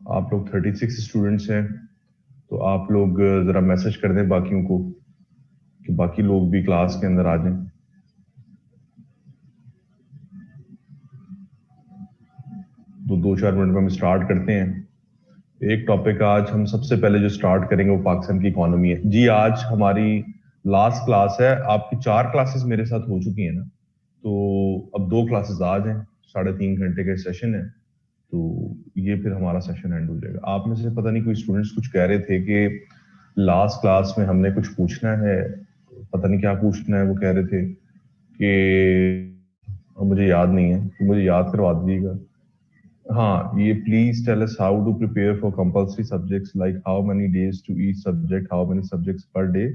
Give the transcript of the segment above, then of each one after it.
आप लोग 36 स्टूडेंट्स हैं, तो आप लोग ज़रा मैसेज कर दें बाकियों को कि बाकी लोग भी क्लास के अंदर आ जाएं। तो 2-4 मिनट में हम स्टार्ट करते हैं। एक टॉपिक आज हम सबसे पहले जो स्टार्ट करेंगे वो पाकिस्तान की इकोनॉमी है। जी, आज हमारी लास्ट क्लास है। आपकी 4 क्लासेस मेरे साथ हो चुकी हैं ना, तो अब 2 क्लासेस आज हैं, 3.5 घंटे का सेशन है। तो ये फिर हमारा सेशन एंड हो जाएगा। आप में से पता नहीं कोई स्टूडेंट्स कुछ कह रहे थे कि लास्ट क्लास में हमने कुछ पूछना है, पता नहीं क्या पूछना है। वो कह रहे थे कि मुझे याद नहीं है, तो मुझे याद करवा दीजिएगा। हाँ, ये please tell us how to prepare for compulsory subjects, like how many days to each subject, how many subjects per day,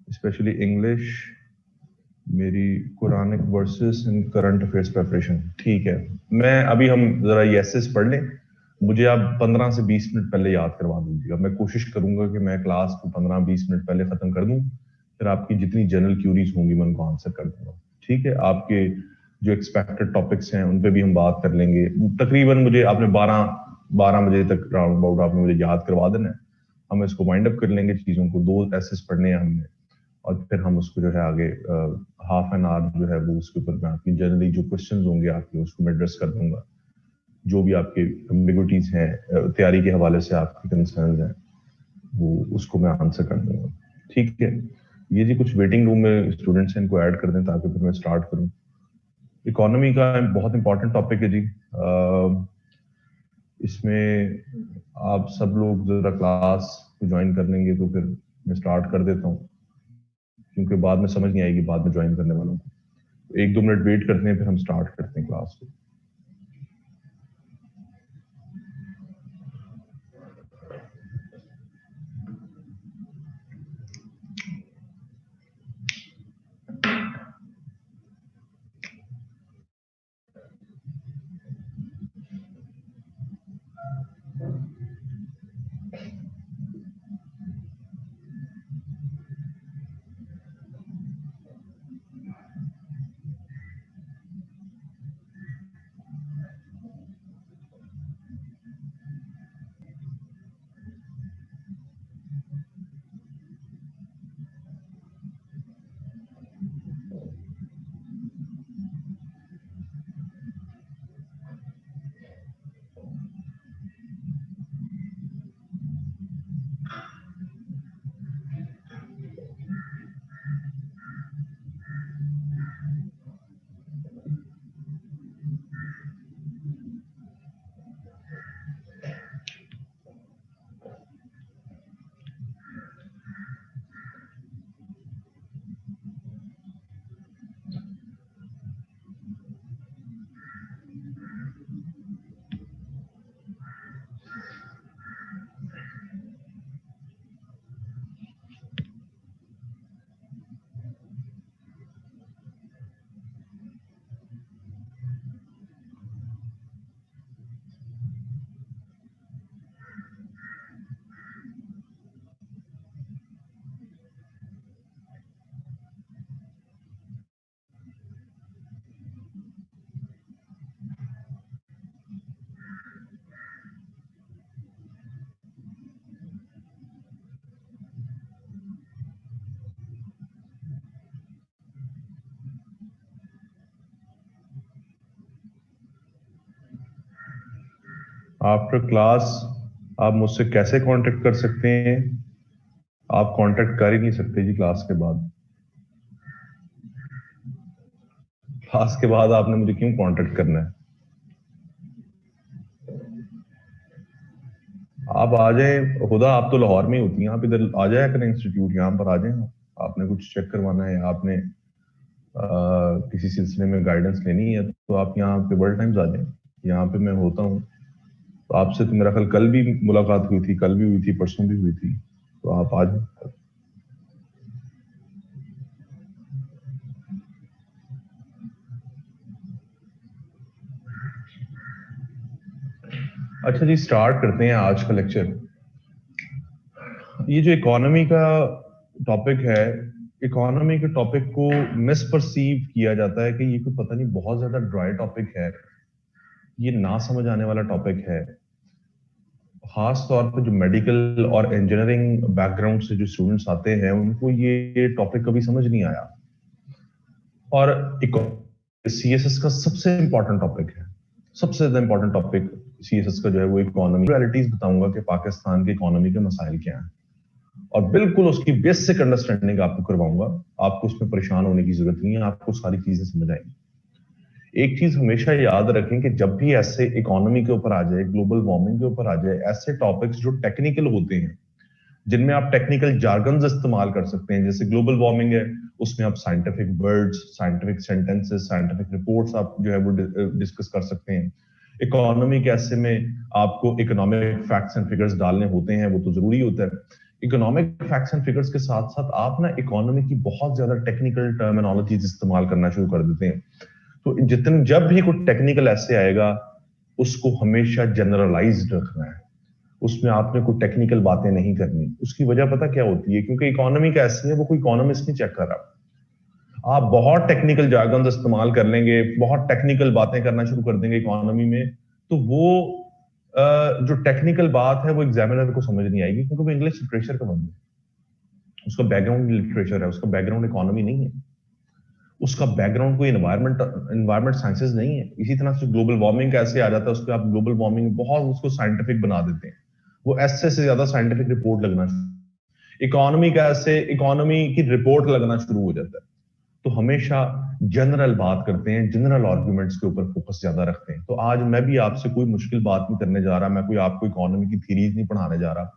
specially English, मेरी Quranic verses and current affairs preparation. ठीक है, मैं अभी हम जरा ये एसेस पढ़ लें। मुझे आप 15 से 20 मिनट पहले याद करवा दीजिएगा। मैं कोशिश करूंगा कि मैं क्लास को 15-20 मिनट पहले खत्म कर दूं, फिर आपकी जितनी जनरल क्यूरीज होंगी मैं उनको आंसर कर दूंगा। ठीक है, आपके जो एक्सपेक्टेड टॉपिक्स हैं उन पे भी हम बात कर लेंगे। तकरीबन मुझे आपने 12 बजे तक राउंड अबाउट आपने मुझे याद करवा देना है। हम इसको वाइंड अप कर लेंगे चीजों को। 2 एसेस पढ़ने हैं हमने, और फिर हम उसको जो है आगे हाफ एन आवर जो है वो उसके ऊपर मैं आपकी जनरली जो क्वेश्चंस होंगे आपके उसको मैं एड्रेस कर दूंगा। जो भी आपके एम्बिग्विटीज हैं, तैयारी के हवाले से आपकी कंसर्न्स हैं, वो उसको मैं आंसर कर दूंगा। ठीक है, ये जी कुछ वेटिंग रूम में स्टूडेंट्स हैं, इनको ऐड कर दें ताकि फिर मैं स्टार्ट करूं। इकोनॉमी का बहुत इंपॉर्टेंट टॉपिक है जी। इसमें आप सब लोग जरा क्लास को ज्वाइन कर लेंगे तो फिर मैं स्टार्ट कर देता हूँ, क्योंकि बाद में समझ नहीं आएगी बाद में ज्वाइन करने वालों को। 1-2 मिनट वेट करते हैं, फिर हम स्टार्ट करते हैं क्लास को। आफ्टर क्लास आप मुझसे कैसे कांटेक्ट कर सकते हैं? आप कांटेक्ट कर ही नहीं सकते जी क्लास के बाद। क्लास के बाद आपने मुझे क्यों कांटेक्ट करना है? आप आ जाएं खुदा, आप तो लाहौर में ही होती हैं, आप इधर आ जाया करें इंस्टीट्यूट, यहाँ पर आ जाएं। आपने कुछ चेक करवाना है, आपने किसी सिलसिले में गाइडेंस लेनी है, तो आप यहाँ पे वर्ल्ड टाइम्स आ जाएं। यहाँ पे मैं होता हूँ। तो आपसे तो मेरा कल भी मुलाकात हुई थी, कल भी हुई थी, परसों भी हुई थी। तो आप आ जाए। अच्छा जी, स्टार्ट करते हैं आज का लेक्चर। ये जो इकोनॉमी का टॉपिक है, इकोनॉमी के टॉपिक को मिसपर्सीव किया जाता है कि ये कोई पता नहीं बहुत ज्यादा ड्राई टॉपिक है, ये ना समझ आने वाला टॉपिक है। खास तौर पर जो मेडिकल और इंजीनियरिंग बैकग्राउंड से जो स्टूडेंट्स आते हैं उनको ये टॉपिक कभी समझ नहीं आया। और सीएसएस का सबसे इंपॉर्टेंट टॉपिक है, सबसे ज्यादा इंपॉर्टेंट टॉपिक सीएसएस का जो है वो इकोनॉमी रियलिटीज बताऊंगा कि पाकिस्तान की इकोनॉमी के मसाइल क्या हैं, और बिल्कुल उसकी बेसिक अंडरस्टैंडिंग आपको करवाऊंगा। आपको उसमें परेशान होने की जरूरत नहीं है, आपको सारी चीजें समझ आएंगी। एक चीज हमेशा याद रखें कि जब भी ऐसे इकोनॉमी के ऊपर आ जाए, ग्लोबल वार्मिंग के ऊपर आ जाए, ऐसे टॉपिक्स जो टेक्निकल होते हैं, जिनमें आप टेक्निकल जार्गन्स इस्तेमाल कर सकते हैं, जैसे ग्लोबल वार्मिंग है, उसमें आप scientific words, scientific sentences, scientific reports आप जो है वो डिस्कस कर सकते हैं। इकोनॉमी के ऐसे में आपको इकोनॉमिक फैक्ट्स एंड फिगर्स डालने होते हैं, वो तो जरूरी होता है। इकोनॉमिक फैक्ट्स एंड फिगर्स के साथ साथ आप ना इकोनॉमी की बहुत ज्यादा टेक्निकल टर्मिनोलॉजीज इस्तेमाल करना शुरू कर देते हैं। तो जितने जब भी कोई टेक्निकल ऐसे आएगा, उसको हमेशा जनरलाइज्ड रखना है, उसमें आपने कोई टेक्निकल बातें नहीं करनी। उसकी वजह पता क्या होती है? क्योंकि इकोनॉमी का ऐसी है, वो कोई इकोनॉमिस्ट नहीं चेक कर रहा। आप बहुत टेक्निकल जार्गन इस्तेमाल कर लेंगे, बहुत टेक्निकल बातें करना शुरू कर देंगे इकोनॉमी में, तो वो जो टेक्निकल बात है वो एग्जामिनर को समझ नहीं आएगी, क्योंकि वो इंग्लिश लिटरेचर का बंदा है, उसका बैकग्राउंड लिटरेचर है, उसका बैकग्राउंड इकोनॉमी नहीं है, उसका बैकग्राउंड कोई एनवायरमेंट साइंसेज नहीं है। इसी तरह से ग्लोबल वार्मिंग कैसे आ जाता है, उसको आप ग्लोबल वार्मिंग बहुत उसको साइंटिफिक बना देते हैं, वो ऐसे से ज्यादा साइंटिफिक रिपोर्ट लगना। इकोनॉमी का ऐसे इकोनॉमी की रिपोर्ट लगना शुरू हो जाता है। तो हमेशा जनरल बात करते हैं, जनरल आर्ग्यूमेंट्स के ऊपर फोकस ज्यादा रखते हैं। तो आज मैं भी आपसे कोई मुश्किल बात नहीं करने जा रहा, मैं कोई आपको इकोनॉमी की थीरीज नहीं पढ़ाने जा रहा,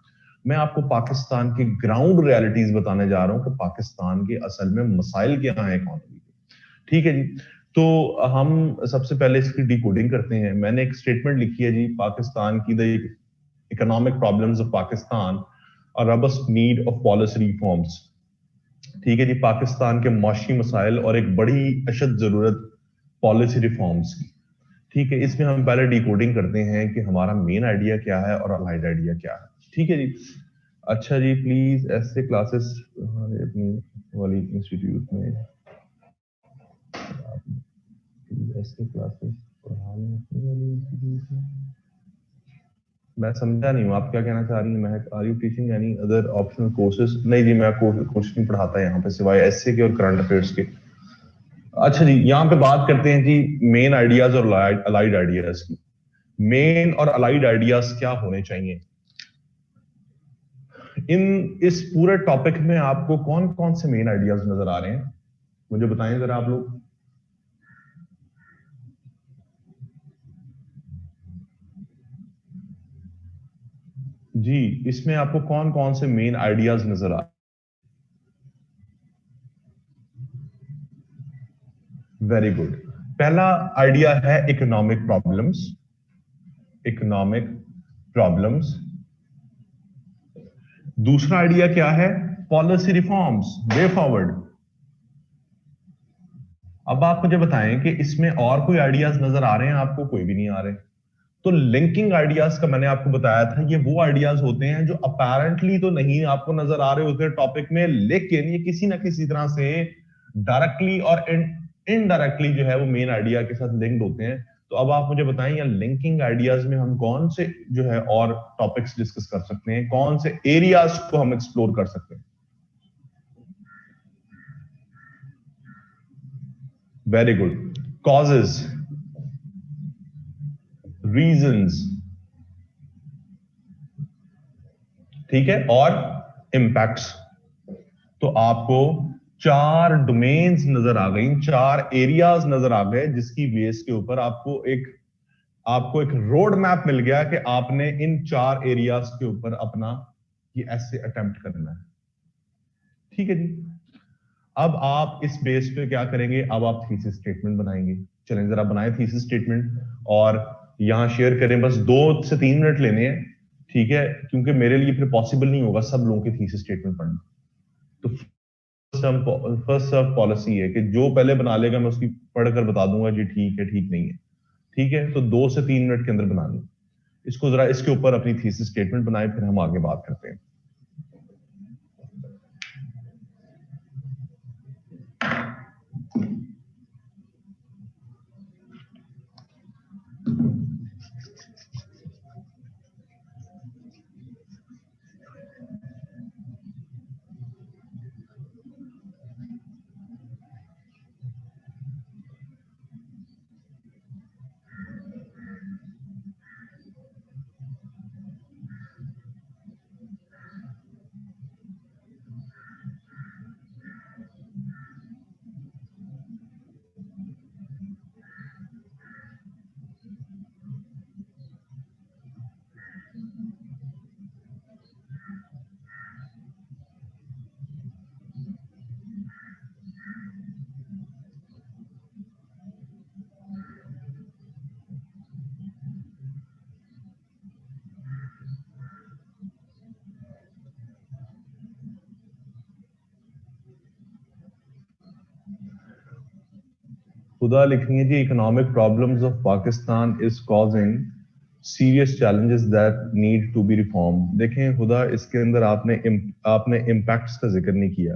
मैं आपको पाकिस्तान की ग्राउंड रियलिटीज बताने जा रहा हूं कि पाकिस्तान के असल में मसाइल क्या है इकोनॉमी के। ठीक है जी। तो हम सबसे पहले इसकी डिकोडिंग करते हैं। मैंने एक स्टेटमेंट लिखी है जी, पाकिस्तान की the economic problems of Pakistan और robust need of policy reforms. ठीक है जी, पाकिस्तान के मौशी मसाइल और एक बड़ी अशद जरूरत पॉलिसी रिफॉर्म्स की। ठीक है, इसमें हम पहले डिकोडिंग करते हैं कि हमारा मेन आइडिया क्या है और अलाइड आइडिया क्या है। ठीक है जी। अच्छा जी, प्लीज ऐसे क्लासेस हमारे अपनी वाली इंस्टीट्यूट में ऐसे क्लासेस पढ़ा लें अपनी वाली इंस्टीट्यूट में। मैं समझा नहीं हूँ आप क्या कहना चाह रही हैं Mahak. Are you teaching any other optional courses? नहीं जी, मैं कुछ नहीं पढ़ाता यहाँ पे सिवाय एसए के और करंट अफेयर्स के। अच्छा जी, यहाँ पे बात करते हैं जी मेन आइडियाज और अलाइड आइडियाज की। मेन और अलाइड आइडियाज क्या होने चाहिए? इस पूरे टॉपिक में आपको कौन कौन से मेन आइडियाज नजर आ रहे हैं, मुझे बताएं जरा आप लोग। जी, इसमें आपको कौन कौन से मेन आइडियाज नजर आ? Very good. पहला आइडिया है इकोनॉमिक प्रॉब्लम्स। Economic problems. दूसरा आइडिया क्या है? Policy reforms, way forward. अब आप मुझे बताएं कि इसमें और कोई आइडियाज नजर आ रहे हैं आपको? कोई भी नहीं आ रहे। तो लिंकिंग आइडियाज का मैंने आपको बताया था, ये वो आइडियाज होते हैं जो अपेरेंटली तो नहीं आपको नजर आ रहे होते टॉपिक में, लेकिन ये किसी ना किसी तरह से डायरेक्टली और इनडायरेक्टली जो है वो मेन आइडिया के साथ लिंक्ड होते हैं। तो अब आप मुझे बताएं, या लिंकिंग आइडियाज में हम कौन से जो है और टॉपिक्स डिस्कस कर सकते हैं, कौन से एरियाज को हम एक्सप्लोर कर सकते हैं? Very good. कॉजेज, रीजंस, ठीक है, और इम्पैक्ट्स। तो आपको चार डोमेन्स नजर आ गई, चार एरियाज नजर आ गए, जिसकी बेस के ऊपर आपको एक रोड मैप मिल गया कि आपने इन चार एरियाज के ऊपर अपना ये ऐसे अटेम्प्ट करना है। ठीक है जी। अब आप इस बेस पे क्या करेंगे? अब आप थीसिस स्टेटमेंट बनाएंगे। चलें जरा बनाएं थीसिस स्टेटमेंट, और यहां शेयर करें। बस 2 से 3 मिनट लेने हैं, ठीक है, क्योंकि मेरे लिए फिर पॉसिबल नहीं होगा सब लोगों की थीसिस स्टेटमेंट पढ़ना। तो फर्स्ट सर्व पॉलिसी है कि जो पहले बना लेगा मैं उसकी पढ़कर बता दूंगा जी ठीक है, ठीक नहीं है। ठीक है, तो 2 से 3 मिनट के अंदर बनानी। इसको जरा इसके ऊपर अपनी थीसिस स्टेटमेंट बनाए, फिर हम आगे बात करते हैं। खुदा लिखनी है जी, economic problems of Pakistan is causing serious challenges that need to be reform. देखें खुदा, इसके अंदर आपने इम्पैक्ट्स का जिक्र नहीं किया।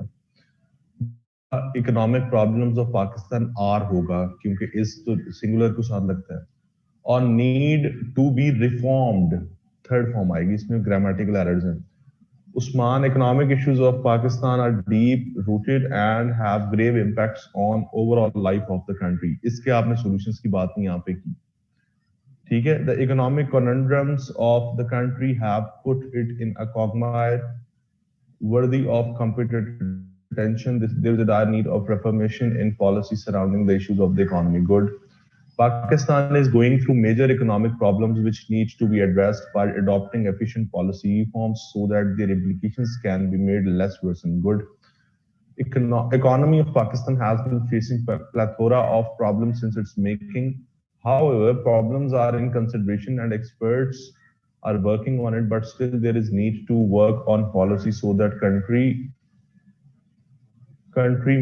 Economic problems of Pakistan are होगा, क्योंकि इस तो सिंगुलर को साथ लगता है, और need to be reformed third form आएगी, इसमें ग्रामेटिकल एरर्स हैं। Usman, economic issues of Pakistan are deep rooted and have grave impacts on overall life of the country. इसके आपने solutions की बात नहीं यहाँ पे की, ठीक है? The economic conundrums of the country have put it in a quagmire worthy of competent attention. There is a dire need of reformation in policy surrounding the issues of the economy. Good. Pakistan is going through major economic problems which need to be addressed by adopting efficient policy reforms so that their implications can be made less worsen. Good. Economy of Pakistan has been facing a plethora of problems since its making. However, problems are in consideration and experts are working on it, but still there is need to work on policy so that country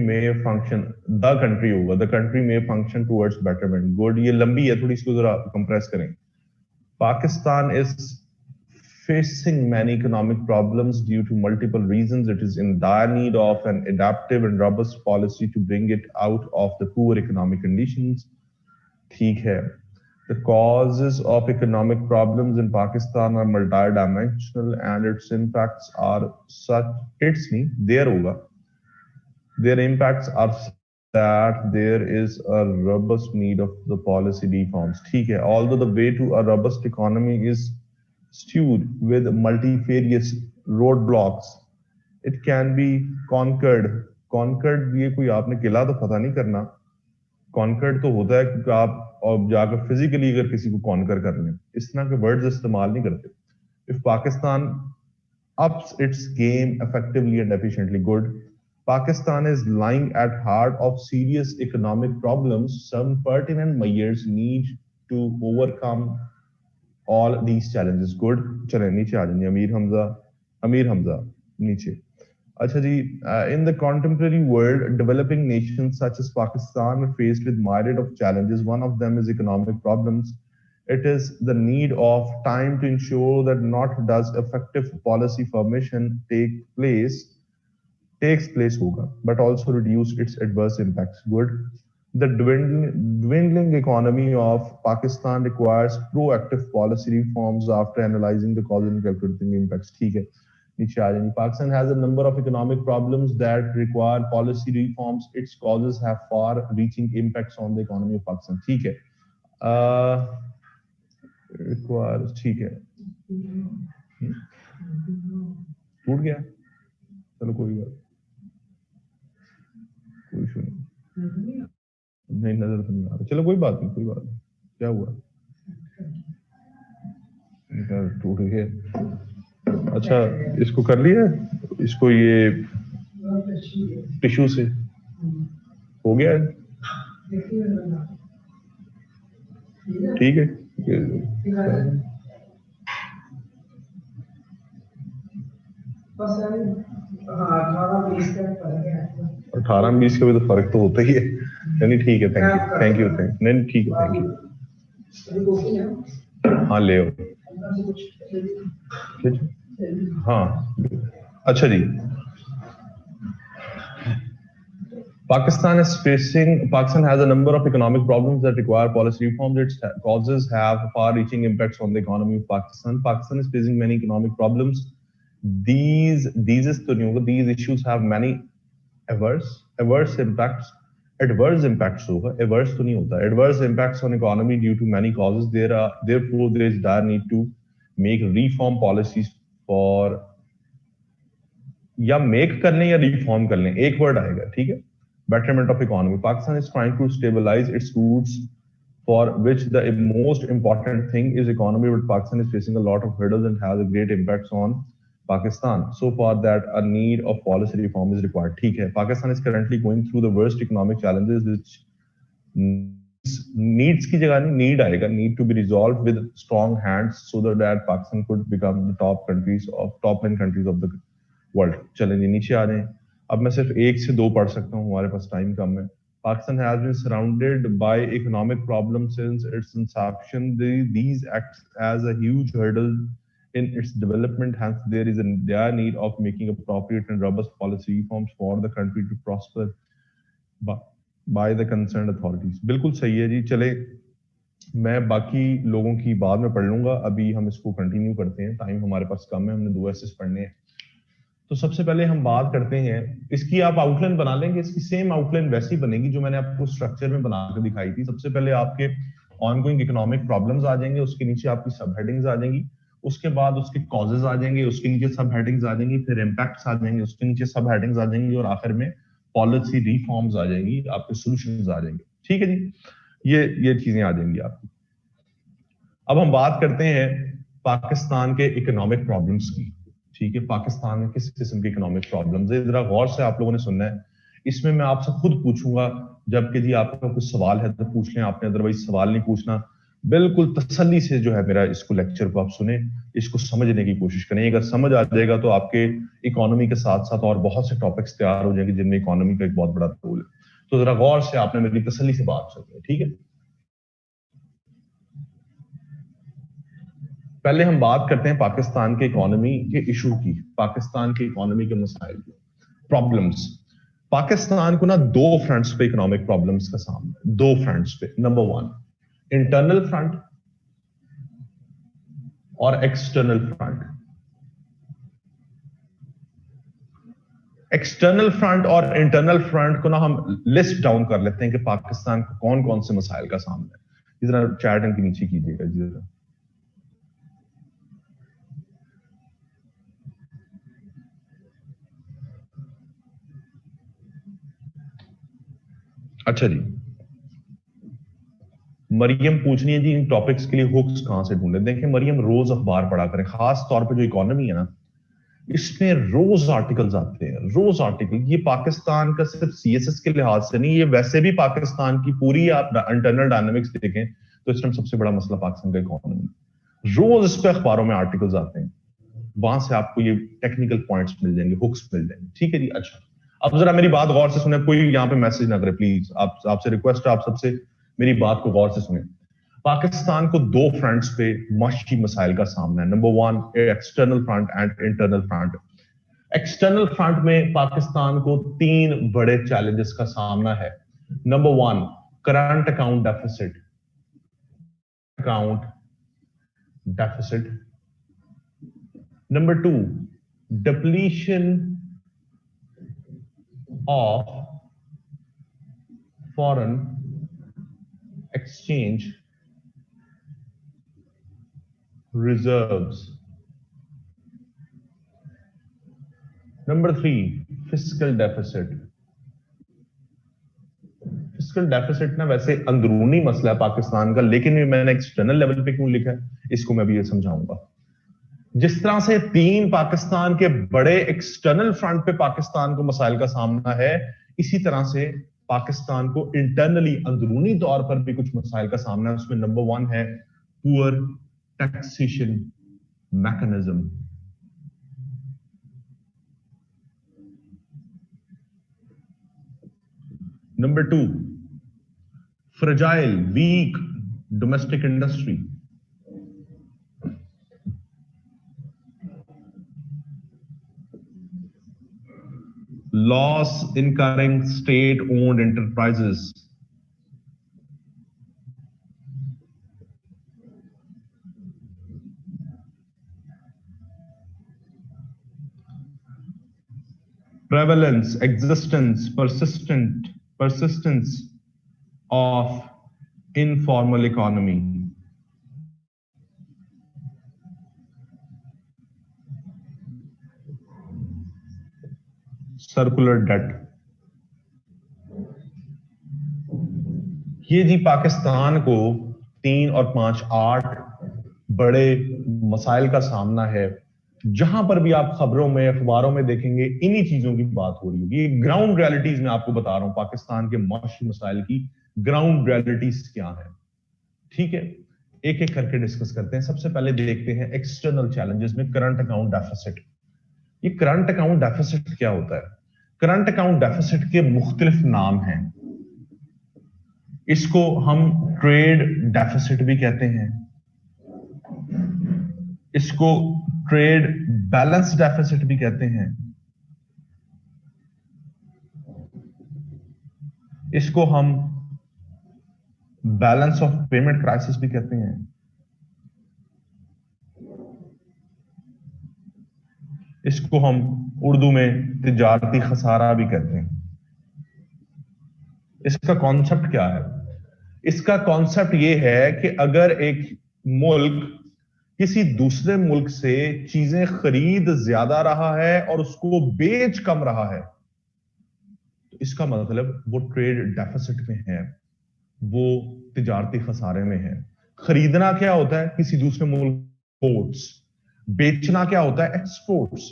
may function, the country होगा, the country may function towards betterment. Good. ये लंबी है थोड़ी, इसको जरा compress करें. Pakistan is facing many economic problems due to multiple reasons. It is in dire need of an adaptive and robust policy to bring it out of the poor economic conditions. ठीक है. The causes of economic problems in Pakistan are multidimensional and its impacts are such, it's नहीं, there होगा. Their impacts are that there is a robust need of the policy reforms. ठीक है. Although the way to a robust economy is skewed with multifarious roadblocks, it can be conquered. Conquered ये कोई आपने किला तो फतह नहीं करना. Conquered तो होता है कि आप और जाकर फिजिकली अगर किसी को कॉन्कर कर लें, इस तरह के वर्ड्स इस्तेमाल नहीं करते. If Pakistan ups its game effectively and efficiently, good. Pakistan is lying at heart of serious economic problems. Some pertinent measures need to overcome all these challenges. Good. चलें नीचे आ जाएंगे. अमीर हमजा नीचे. अच्छा जी, in the contemporary world, developing nations such as Pakistan are faced with myriad of challenges. One of them is economic problems. It is the need of time to ensure that not does effective policy formation takes place hoga, but also reduce its adverse impacts. Good. The dwindling economy of Pakistan requires proactive policy reforms after analyzing the causes and calculating the impacts. ठीक है. नीचे आ जाएंगे. Pakistan has a number of economic problems that require policy reforms. Its causes have far-reaching impacts on the economy of Pakistan. ठीक है. Requires, ठीक है. टूट गया. चलो कोई बात, कोई इशू नहीं नजर तो नहीं आ रहा. चलो कोई बात नहीं, कोई बात नहीं. क्या हुआ? टूट गया. अच्छा, इसको कर लिया, इसको ये टिश्यू से हो गया. ठीक है. 18-20 का भी तो फर्क तो होता ही है. नहीं ठीक है. Thank you. नहीं ठीक है. Thank you. हाँ ले आओ. हाँ अच्छा जी. Pakistan has a number of economic problems that require policy reforms. Its causes have far-reaching impacts on the economy of Pakistan. Pakistan is facing many economic problems. These issues have many adverse impacts. Adverse impacts होगा, adverse तो नहीं होता. Adverse impacts on economy due to many causes. Therefore there is dire need to make reform policies for, या make कर लें या reform कर लें, एक word आएगा. ठीक है. Betterment of economy. Pakistan is trying to stabilize its roots, for which the most important thing is economy, but Pakistan is facing a lot of hurdles and has a great impacts on Pakistan. So far that a need of policy reform is required. ठीक है. Pakistan is currently going through the worst economic challenges, which needs की जगह नहीं need आएगा, need to be resolved with strong hands so that Pakistan could become the top 10 countries of the world. चलें नीचे आ रहे हैं. अब मैं सिर्फ 1 से 2 पढ़ सकता हूँ, हमारे पास टाइम कम है. Pakistan has been surrounded by economic problems since its inception. These act as a huge hurdle in its development. Hence, there is a dire need of making appropriate and robust policy reforms for the country to prosper by the concerned authorities. बिल्कुल सही है जी। चले मैं बाकी लोगों की बाद में पढ़ लूंगा, अभी हम इसको कंटिन्यू करते हैं, टाइम हमारे पास कम है, हमने 2 एसेस पढ़ने हैं। तो सबसे पहले हम बात करते हैं, इसकी आप आउटलाइन बना लेंगे, इसकी सेम आउटलाइन वैसी बनेगी जो मैंने आपको स्ट्रक्चर में बनाकर दिखाई थी। सबसे पहले आपके ऑनगोइंग इकोनॉमिक प्रॉब्लम्स आ जाएंगे, उसके नीचे आपकी सब हेडिंग्स आ जाएंगी, उसके बाद उसके कॉजेज आ जाएंगे, उसके नीचे सब हेडिंग्स आ जाएंगी, फिर इम्पैक्ट्स आ जाएंगे, उसके नीचे सब हेडिंग्स आ जाएंगी, और आखिर में पॉलिसी रिफॉर्म्स आ जाएंगी, आपके सॉल्यूशंस आ जाएंगे। ठीक है जी, ये चीजें आ जाएंगी आपकी। अब हम बात करते हैं पाकिस्तान के इकोनॉमिक प्रॉब्लम्स की। ठीक है, पाकिस्तान में किस किस्म के इकोनॉमिक प्रॉब्लम्स है, जरा गौर से आप लोगों ने सुनना है। इसमें मैं आपसे खुद पूछूंगा, जबकि जी आपका कुछ सवाल है तो पूछ लें आपने, अदरवाइज सवाल नहीं पूछना। बिल्कुल तसल्ली से जो है मेरा इसको लेक्चर को आप सुने, इसको समझने की कोशिश करें। अगर समझ आ जाएगा तो आपके इकोनॉमी के साथ साथ और बहुत से टॉपिक्स तैयार हो जाएंगे जिनमें इकोनॉमी का एक बहुत बड़ा रोल है। तो जरा गौर से आपने मेरी तसल्ली से बात सुनी, ठीक है। पहले हम बात करते हैं पाकिस्तान के इकोनॉमी के इशू की, पाकिस्तान के इकोनॉमी के मसाइल की, प्रॉब्लम्स। पाकिस्तान को ना 2 फ्रंट्स पे इकोनॉमिक प्रॉब्लम्स का सामना है, 2 फ्रंट्स पे। नंबर 1 इंटरनल फ्रंट और एक्सटर्नल फ्रंट। एक्सटर्नल फ्रंट और इंटरनल फ्रंट को ना हम लिस्ट डाउन कर लेते हैं कि पाकिस्तान को कौन कौन से मसाइल का सामना है। जरा चैट इनके नीचे कीजिएगा जी जरा। अच्छा जी, मरियम पूछ रही है जी इन टॉपिक्स के लिए हुक्स कहां से ढूंढे। देखिए मरियम, रोज अखबार पढ़ा करें, खास तौर पे जो इकोनॉमी है ना, इसमें रोज आर्टिकल्स आते हैं, रोज आर्टिकल। ये पाकिस्तान का सिर्फ सीएसएस के लिहाज से नहीं, ये वैसे भी पाकिस्तान की पूरी आप इंटरनल डायनामिक्स देखें तो इस टाइम सबसे बड़ा मसला पाकिस्तान का इकोनॉमी। रोज इस पे अखबारों में आर्टिकल्स आते हैं, वहां से आपको ये टेक्निकल पॉइंट्स मिल जाएंगे, हुक्स मिल जाएंगे। ठीक है जी। अच्छा, अब जरा मेरी बात गौर से सुने, कोई यहाँ पे मैसेज ना करे प्लीज, आपसे रिक्वेस्ट है, आप सबसे मेरी बात को गौर से सुने। पाकिस्तान को 2 फ्रंट्स पे मशी मसाइल का सामना है। Number 1 external front end internal front. External front में पाकिस्तान को 3 बड़े चैलेंजेस का सामना है। Number 1 current account deficit, number 2 depletion of foreign exchange reserves. Number 3 fiscal deficit. Fiscal deficit ना वैसे अंदरूनी मसला है पाकिस्तान का, लेकिन भी मैंने एक्सटर्नल लेवल पे क्यों लिखा है इसको मैं भी ये समझाऊंगा। जिस तरह से 3 पाकिस्तान के बड़े एक्सटर्नल फ्रंट पे पाकिस्तान को मसाइल का सामना है, इसी तरह से पाकिस्तान को इंटरनली अंदरूनी तौर पर भी कुछ मसाइल का सामना है। उसमें नंबर 1 है poor taxation mechanism. Number 2 fragile weak domestic industry. Loss incurring state-owned enterprises. Prevalence, existence, persistence of informal economy. Circular debt. ये जी पाकिस्तान को 3 और 5 8 बड़े मसाइल का सामना है। जहां पर भी आप खबरों में अखबारों में देखेंगे इन्हीं चीजों की बात हो रही होगी। ये ग्राउंड रियलिटीज में आपको बता रहा हूं, पाकिस्तान के माशी मसाइल की ग्राउंड रियलिटीज क्या है। ठीक है, एक एक करके डिस्कस करते हैं। सबसे पहले देखते हैं एक्सटर्नल चैलेंजेस में करंट अकाउंट डेफिसिट। ये करंट अकाउंट डेफिसिट क्या होता है? करंट अकाउंट डेफिसिट के मुख्तलिफ नाम हैं। इसको हम ट्रेड डेफिसिट भी कहते हैं, इसको ट्रेड बैलेंस डेफिसिट भी कहते हैं, इसको हम बैलेंस ऑफ पेमेंट क्राइसिस भी कहते हैं, इसको हम उर्दू में तिजारती खसारा भी कहते हैं। इसका कॉन्सेप्ट क्या है? इसका कॉन्सेप्ट यह है कि अगर एक मुल्क किसी दूसरे मुल्क से चीजें खरीद ज्यादा रहा है और उसको बेच कम रहा है, तो इसका मतलब वो ट्रेड डेफिसिट में है, वो तिजारती खसारे में है। खरीदना क्या होता है? किसी दूसरे मुल्क इंपोर्ट्स। बेचना क्या होता है? एक्सपोर्ट्स।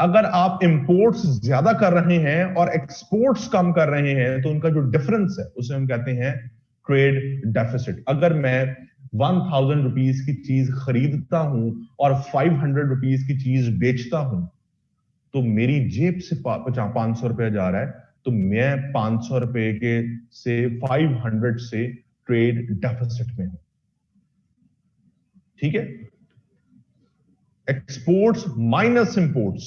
अगर आप इंपोर्ट्स ज्यादा कर रहे हैं और एक्सपोर्ट्स कम कर रहे हैं तो उनका जो डिफरेंस है उसे हम कहते हैं ट्रेड डेफिसिट। अगर मैं 1000 रुपीज की चीज खरीदता हूं और 500 रुपीज की चीज बेचता हूं, तो मेरी जेब से 500 रुपया जा रहा है, तो मैं 500 रुपए के से 500 से ट्रेड डेफिसिट में हूं। ठीक है? Exports minus imports,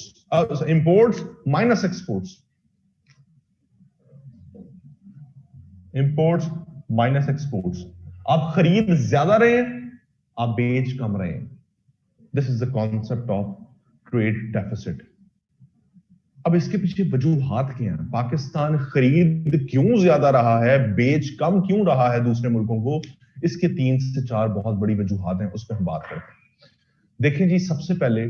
imports minus exports, imports minus exports. आप खरीद ज्यादा रहे हैं, आप बेच कम रहे हैं। This is the concept of trade deficit. अब इसके पीछे वजूहात क्या हैं? पाकिस्तान खरीद क्यों ज्यादा रहा है, बेच कम क्यों रहा है दूसरे मुल्कों को? इसके 3 से 4 बहुत बड़ी वजूहात हैं, उस पर हम बात करते हैं। देखिए जी, सबसे पहले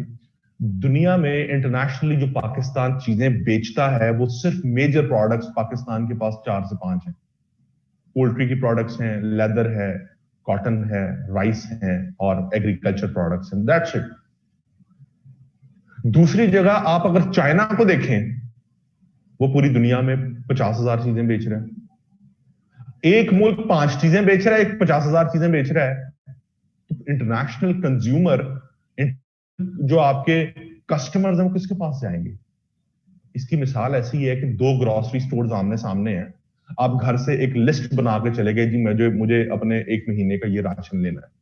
दुनिया में इंटरनेशनली जो पाकिस्तान चीजें बेचता है वो सिर्फ मेजर प्रोडक्ट्स पाकिस्तान के पास 4 से 5 हैं। पोल्ट्री की प्रोडक्ट्स हैं, लेदर है, कॉटन है, राइस है और एग्रीकल्चर प्रोडक्ट्स हैं। That's it. दूसरी जगह आप अगर चाइना को देखें, वो पूरी दुनिया में 50,000 चीजें बेच रहा है। एक मुल्क 5 चीजें बेच रहा है, एक 50,000 चीजें बेच रहा है। तो इंटरनेशनल कंज्यूमर, जो आपके कस्टमर्स हैं, वो किसके पास जाएंगे? इसकी मिसाल ऐसी है कि 2 ग्रोसरी स्टोर्स आमने सामने हैं। आप घर से एक लिस्ट बना के चले गए, जी मुझे अपने 1 महीने का ये राशन लेना है।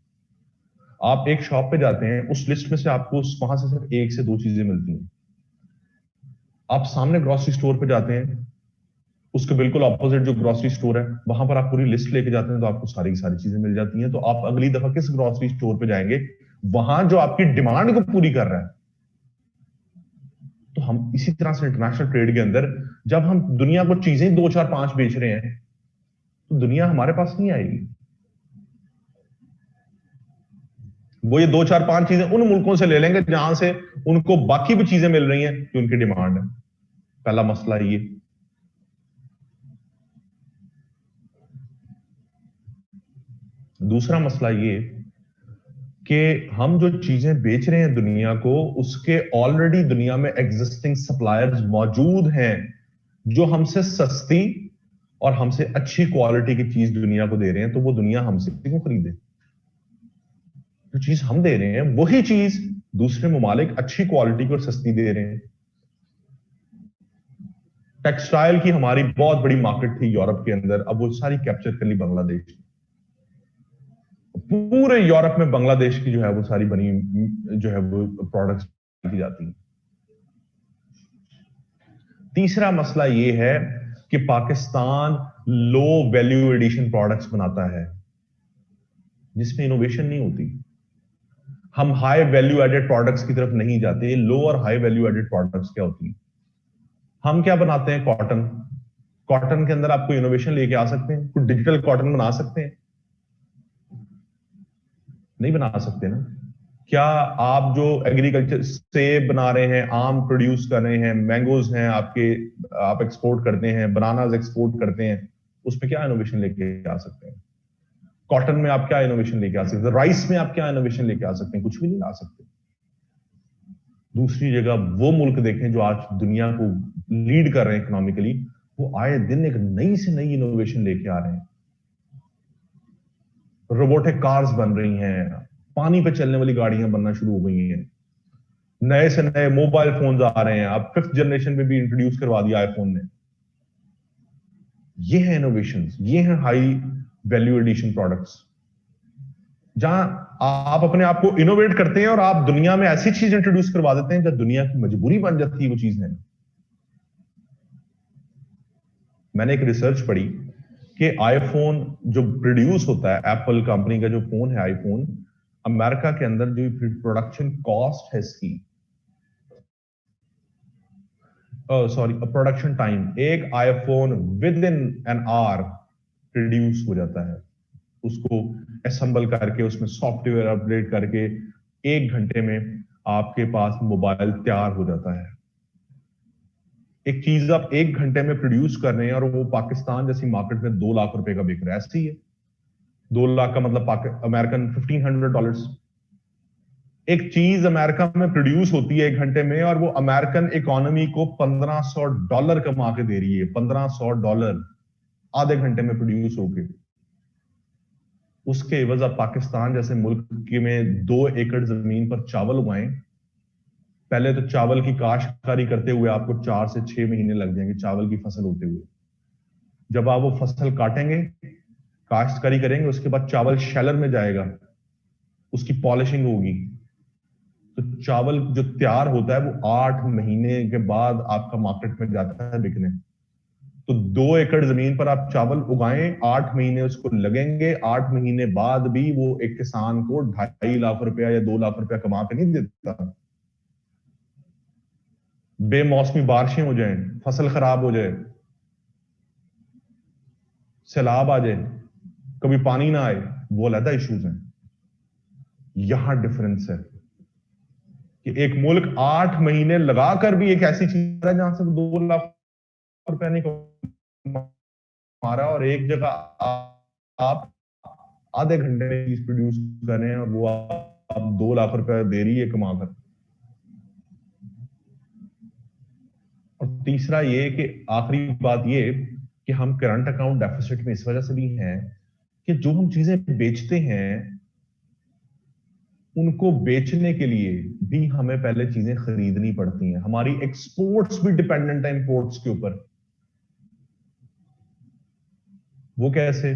आप एक शॉप पे जाते हैं, उस लिस्ट में से आपको वहां से सिर्फ 1 से 2 चीजें मिलती हैं। आप सामने ग्रोसरी स्टोर पे जाते हैं, उसके बिल्कुल ऑपोजिट जो ग्रोसरी स्टोर है, वहां पर आप पूरी लिस्ट लेके जाते हैं, तो आपको सारी की सारी चीजें मिल जाती हैं। तो आप अगली दफा किस ग्रोसरी स्टोर पे जाएंगे? वहां जो आपकी डिमांड को पूरी कर रहा है। तो हम इसी तरह से इंटरनेशनल ट्रेड के अंदर जब हम दुनिया को चीजें 2 4 5 बेच रहे हैं, तो दुनिया हमारे पास नहीं आएगी। वो ये 2 4 5 चीजें उन मुल्कों से ले लेंगे जहां से उनको बाकी भी चीजें मिल रही हैं जो उनकी डिमांड है। पहला मसला ये। दूसरा मसला ये कि हम जो चीजें बेच रहे हैं दुनिया को, उसके ऑलरेडी दुनिया में एग्जिस्टिंग सप्लायर्स मौजूद हैं जो हमसे सस्ती और हमसे अच्छी क्वालिटी की चीज दुनिया को दे रहे हैं। तो वो दुनिया हमसे क्यों खरीदे? जो चीज हम दे रहे हैं वही चीज दूसरे ममालिक अच्छी क्वालिटी की और सस्ती दे रहे हैं। टेक्सटाइल की हमारी बहुत बड़ी मार्केट थी यूरोप के अंदर, अब वो सारी कैप्चर कर ली बांग्लादेश। पूरे यूरोप में बांग्लादेश की जो है वो सारी बनी जो है वो प्रोडक्ट्स की जाती हैं। तीसरा मसला ये है कि Pakistan low value addition products बनाता है जिसमें इनोवेशन नहीं होती। हम हाई वैल्यू एडेड प्रोडक्ट्स की तरफ नहीं जाते। लो और हाई वैल्यू एडेड प्रोडक्ट्स क्या होती हैं? हम क्या बनाते हैं? कॉटन। कॉटन के अंदर आपको इनोवेशन लेके आ सकते हैं? कुछ डिजिटल कॉटन बना सकते हैं? नहीं बना सकते ना। क्या आप जो एग्रीकल्चर सेब बना रहे हैं, आम प्रोड्यूस कर रहे हैं, मैंगोज हैं आपके, आप एक्सपोर्ट करते हैं, बनानास एक्सपोर्ट करते हैं, उसमें क्या इनोवेशन लेके आ सकते हैं? कॉटन में आप क्या इनोवेशन लेके आ सकते हैं? राइस में आप क्या इनोवेशन लेके आ सकते हैं? कुछ भी नहीं ला सकते। दूसरी जगह वो मुल्क देखें जो आज दुनिया को लीड कर रहे हैं इकोनॉमिकली, वो आए दिन एक नई से नई इनोवेशन लेके आ रहे हैं। रोबोटिक कार्स बन रही हैं, पानी पे चलने वाली गाड़ियां बनना शुरू हो गई हैं, नए से नए मोबाइल फोन्स आ रहे हैं। अब 5th जनरेशन में भी इंट्रोड्यूस करवा दिया आईफोन ने। ये है इनोवेशन, ये है हाई वैल्यू एडिशन प्रोडक्ट्स, जहां आप अपने आप को इनोवेट करते हैं और आप दुनिया में ऐसी चीज इंट्रोड्यूस करवा देते हैं जो दुनिया की मजबूरी बन जाती है वो चीज है। मैंने एक रिसर्च पढ़ी कि आईफोन जो प्रोड्यूस होता है, एप्पल कंपनी का जो फोन है आईफोन, अमेरिका के अंदर जो प्रोडक्शन कॉस्ट है इसकी, सॉरी प्रोडक्शन टाइम, एक iPhone with in an hour produce हो जाता है। उसको असेंबल करके उसमें सॉफ्टवेयर अपडेट करके 1 घंटे में आपके पास मोबाइल तैयार हो जाता है। एक चीज आप 1 घंटे में प्रोड्यूस कर रहे हैं और वो पाकिस्तान जैसी मार्केट में 2 लाख रुपए का बिक रहा है, ऐसे ही है। 2 लाख का मतलब अमेरिकन $1,500। एक चीज अमेरिका में प्रोड्यूस होती है 1 घंटे में और वो अमेरिकन इकोनॉमी को $1,500 कमा के दे रही है। $1,500 आधे घंटे में प्रोड्यूस होके। उसके एवज आप पाकिस्तान जैसे मुल्क में 2 एकड़ जमीन पर चावल उगाएं, पहले तो चावल की काश्तकारी करते हुए आपको 4 से 6 महीने लग जाएंगे चावल की फसल होते हुए। जब आप वो फसल काटेंगे, काश्तकारी करेंगे, उसके बाद चावल शैलर में जाएगा, उसकी पॉलिशिंग होगी, तो चावल जो तैयार होता है वो 8 महीने के बाद आपका मार्केट में जाता है बिकने। तो 2 एकड़ जमीन पर आप चावल उगाएं, 8 महीने उसको लगेंगे, 8 महीने बाद भी वो एक किसान को 2.5 लाख रुपया या 2 लाख रुपया कमा के नहीं देता। बेमौसमी बारिशें हो जाएं, फसल खराब हो जाए, सैलाब आ जाए, कभी पानी ना आए, वो अलग इश्यूज हैं। यहां डिफरेंस है कि एक मुल्क 8 महीने लगाकर भी एक ऐसी चीज है जहां से 2 लाख रुपया नहीं कमा रहा, और एक जगह आप आधे घंटे में चीज प्रोड्यूस कर रहे हैं और वो आप 2 लाख रुपया दे रही है कमाकर। और तीसरा ये कि आखिरी बात ये कि हम करंट अकाउंट डेफिसिट में इस वजह से भी हैं कि जो हम चीजें बेचते हैं उनको बेचने के लिए भी हमें पहले चीजें खरीदनी पड़ती हैं। हमारी एक्सपोर्ट्स भी डिपेंडेंट है इंपोर्ट्स के ऊपर। वो कैसे?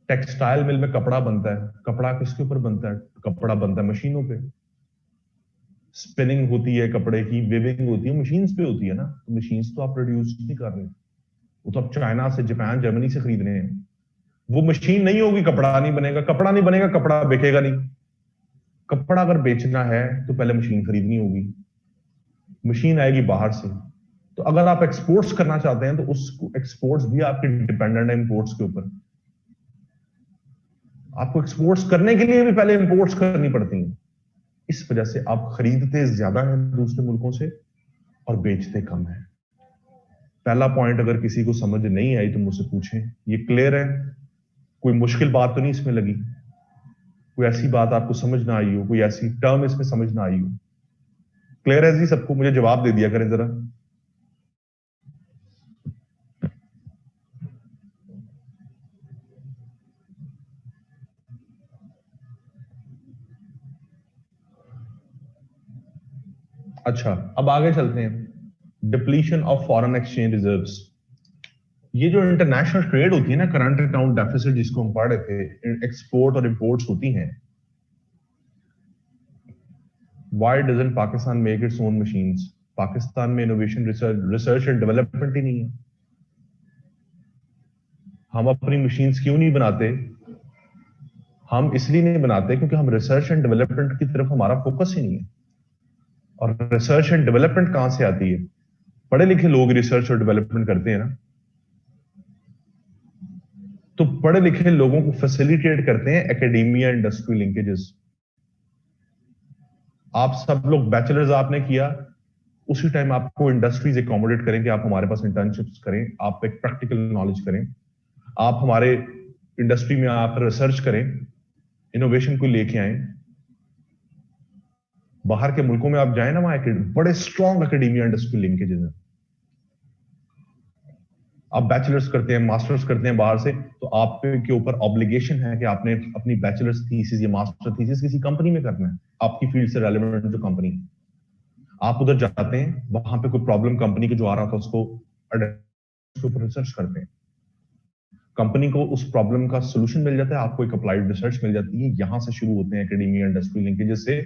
टेक्सटाइल मिल में कपड़ा बनता है, कपड़ा किसके ऊपर बनता है? कपड़ा बनता है मशीनों पे। स्पिनिंग होती है कपड़े की, वेविंग होती है, मशीन्स पे होती है ना। तो मशीन्स तो आप प्रोड्यूस नहीं कर रहे, वो तो आप चाइना से, जापान, जर्मनी से खरीद रहे हैं। वो मशीन नहीं होगी, कपड़ा नहीं बनेगा, कपड़ा नहीं बनेगा, कपड़ा बिकेगा नहीं। कपड़ा अगर बेचना है तो पहले मशीन खरीदनी होगी, मशीन आएगी बाहर से। तो अगर आप एक्सपोर्ट्स करना चाहते हैं तो उस एक्सपोर्ट्स भी आपके डिपेंडेंट है इंपोर्ट्स के ऊपर। आपको एक्सपोर्ट्स करने के लिए भी पहले इंपोर्ट्स करनी पड़ती हैं। इस वजह से आप खरीदते ज्यादा हैं दूसरे मुल्कों से और बेचते कम है। पहला पॉइंट अगर किसी को समझ नहीं आई तो मुझसे पूछें, ये क्लियर है? कोई मुश्किल बात तो नहीं इसमें लगी? कोई ऐसी बात आपको समझ ना आई हो, कोई ऐसी टर्म इसमें समझ ना आई हो? क्लियर है जी सबको? मुझे जवाब दे दिया करें जरा। अच्छा, अब आगे चलते हैं। Depletion of foreign exchange reserves. ये जो इंटरनेशनल ट्रेड होती है ना, करंट अकाउंट डेफिसिट जिसको हम पढ़ रहे थे, एक्सपोर्ट और इंपोर्ट्स होती हैं। Why doesn't Pakistan make its own machines? Pakistan में इनोवेशन, रिसर्च एंड डेवलपमेंट ही नहीं है। हम अपनी मशीन्स क्यों नहीं बनाते? हम इसलिए नहीं बनाते क्योंकि हम रिसर्च एंड डेवलपमेंट की तरफ हमारा फोकस ही नहीं है। और रिसर्च एंड डेवलपमेंट कहां से आती है? पढ़े लिखे लोग रिसर्च और डेवलपमेंट करते हैं ना। तो पढ़े लिखे लोगों को फैसिलिटेट करते हैं एकेडेमिया इंडस्ट्री लिंकेजेस। आप सब लोग बैचलर्स आपने किया, उसी टाइम आपको इंडस्ट्रीज एकोमोडेट करें कि आप हमारे पास इंटर्नशिप्स करें, आप एक प्रैक्टिकल नॉलेज करें, आप हमारे इंडस्ट्री में आकर रिसर्च करें, इनोवेशन को लेके आए। बाहर के मुल्कों में आप जाए ना, वहां बड़े स्ट्रॉन्ग एकेडेमिया इंडस्ट्री लिंकेजेस हैं। आप बैचलर्स करते हैं, मास्टर्स करते हैं बाहर से, तो आपके ऊपर ऑब्लिगेशन है कि आपने अपनी बैचलर्स थीसिस या मास्टर थीसिस किसी कंपनी में करना है, आपकी फील्ड से रेलेवेंट जो कंपनी। आप उधर जाते हैं, वहां पे कोई प्रॉब्लम कंपनी के जो आ रहा था उसको ऊपर रिसर्च करते हैं। कंपनी को उस प्रॉब्लम का सोल्यूशन मिल जाता है, आपको एक अप्लाइड रिसर्च मिल जाती है, यहां से शुरू होते हैं एकेडमिया इंडस्ट्री लिंकेजेस से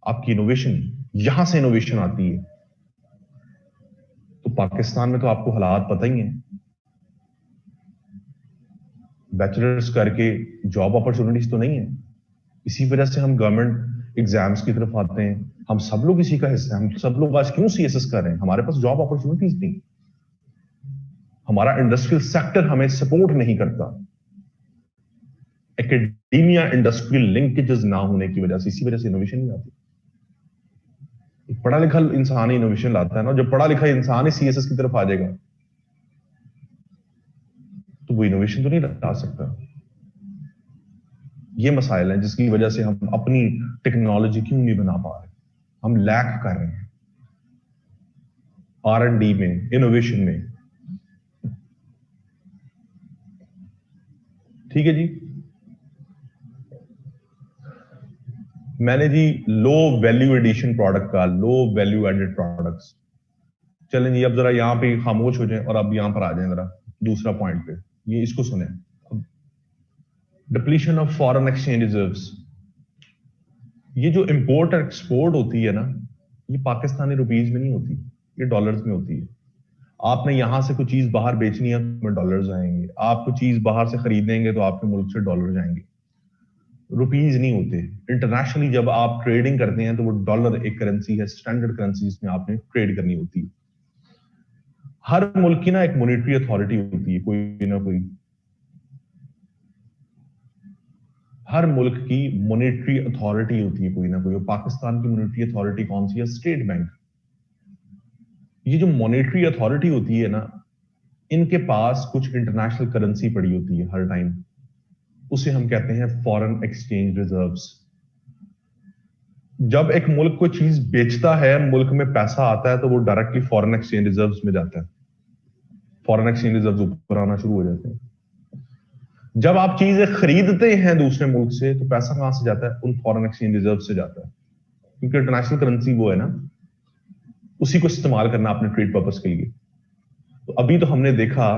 आपकी इनोवेशन, यहां से इनोवेशन आती है। तो पाकिस्तान में तो आपको हालात पता ही है, बैचलर्स करके जॉब अपॉर्चुनिटीज तो नहीं है। इसी वजह से हम गवर्नमेंट एग्जाम्स की तरफ आते हैं, हम सब लोग इसी का हिस्सा हैं। हम सब लोग आज क्यों सीएसएस कर रहे हैं? हमारे पास जॉब अपॉर्चुनिटीज नहीं, हमारा इंडस्ट्रियल सेक्टर हमें सपोर्ट नहीं करता, एकेडमिया इंडस्ट्रियल लिंकेजेस ना होने की वजह से, इसी वजह से इनोवेशन नहीं आती। एक पढ़ा लिखा इंसान ही इनोवेशन लाता है ना, जब पढ़ा लिखा इंसान ही सीएसएस की तरफ आ जाएगा तो वो इनोवेशन तो नहीं ला सकता। ये मसाइल हैं जिसकी वजह से हम अपनी टेक्नोलॉजी क्यों नहीं बना पा रहे, हम लैक कर रहे हैं R&D में, इनोवेशन में। ठीक है जी, मैंने जी लो वैल्यू एडिशन प्रोडक्ट का, लो वैल्यू एडेड प्रोडक्ट्स, चलें जी अब जरा यहां पे खामोश हो जाएं और अब यहां पर आ जाएं जरा दूसरा पॉइंट पे, ये इसको सुने। Depletion of foreign exchange reserves, ये जो इंपोर्ट और एक्सपोर्ट होती है ना, ये पाकिस्तानी रुपीज में नहीं होती, ये डॉलर्स में होती है। आपने यहां से कोई चीज बाहर बेचनी है तो डॉलर्स आएंगे, आप कोई चीज बाहर से खरीदेंगे तो आपके मुल्क से डॉलर जाएंगे, रुपीज नहीं होते। इंटरनेशनली जब आप ट्रेडिंग करते हैं तो वो डॉलर एक करेंसी है, स्टैंडर्ड करेंसी, इसमें आपने ट्रेड करनी होती है। हर मुल्क की ना एक मॉनेटरी अथॉरिटी होती है, कोई ना कोई, हर मुल्क की मॉनेटरी अथॉरिटी होती है कोई ना कोई। पाकिस्तान की मॉनेटरी अथॉरिटी कौन सी है? State bank. ये जो मॉनेटरी अथॉरिटी होती है ना, इनके पास कुछ इंटरनेशनल करेंसी पड़ी होती है हर टाइम, उसे हम कहते हैं फॉरेन एक्सचेंज रिजर्व्स। जब एक मुल्क कोई चीज बेचता है, मुल्क में पैसा आता है, तो वो डायरेक्टली फॉरेन एक्सचेंज रिजर्व्स में जाता है, फॉरेन एक्सचेंज रिजर्व्स ऊपर आना शुरू हो जाते हैं। जब आप चीजें खरीदते हैं दूसरे मुल्क से तो पैसा कहां से जाता है? उन फॉरेन एक्सचेंज रिजर्व से जाता है, क्योंकि इंटरनेशनल करेंसी वो है ना, उसी को इस्तेमाल करना अपने ट्रेड पर्पस के लिए। तो अभी तो हमने देखा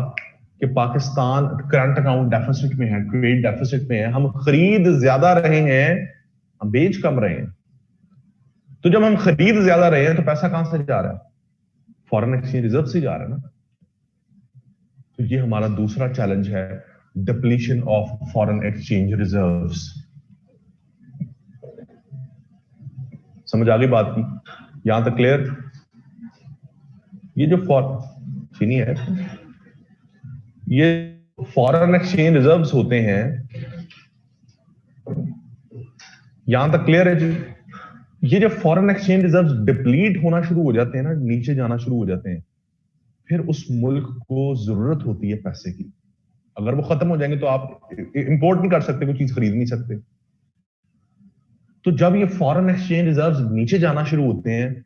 कि पाकिस्तान करंट अकाउंट डेफिसिट में है, ट्रेड डेफिसिट में है, हम खरीद ज्यादा रहे हैं, हम बेच कम रहे हैं। तो जब हम खरीद ज्यादा रहे हैं तो पैसा कहां से जा रहा है? फॉरेन एक्सचेंज रिजर्व से जा रहा है ना। तो ये हमारा दूसरा चैलेंज है, depletion of foreign exchange reserves. समझ आ गई बात की? यहां तक क्लियर? ये जो सुनिए है, ये फॉरेन एक्सचेंज रिजर्व्स होते हैं, यहां तक क्लियर है जी? ये जो फॉरेन एक्सचेंज रिजर्व्स डिप्लीट होना शुरू हो जाते हैं ना, नीचे जाना शुरू हो जाते हैं, फिर उस मुल्क को जरूरत होती है पैसे की। अगर वो खत्म हो जाएंगे तो आप इंपोर्ट नहीं कर सकते, कोई चीज खरीद नहीं सकते। तो जब ये फॉरेन एक्सचेंज रिजर्व्स नीचे जाना शुरू होते हैं,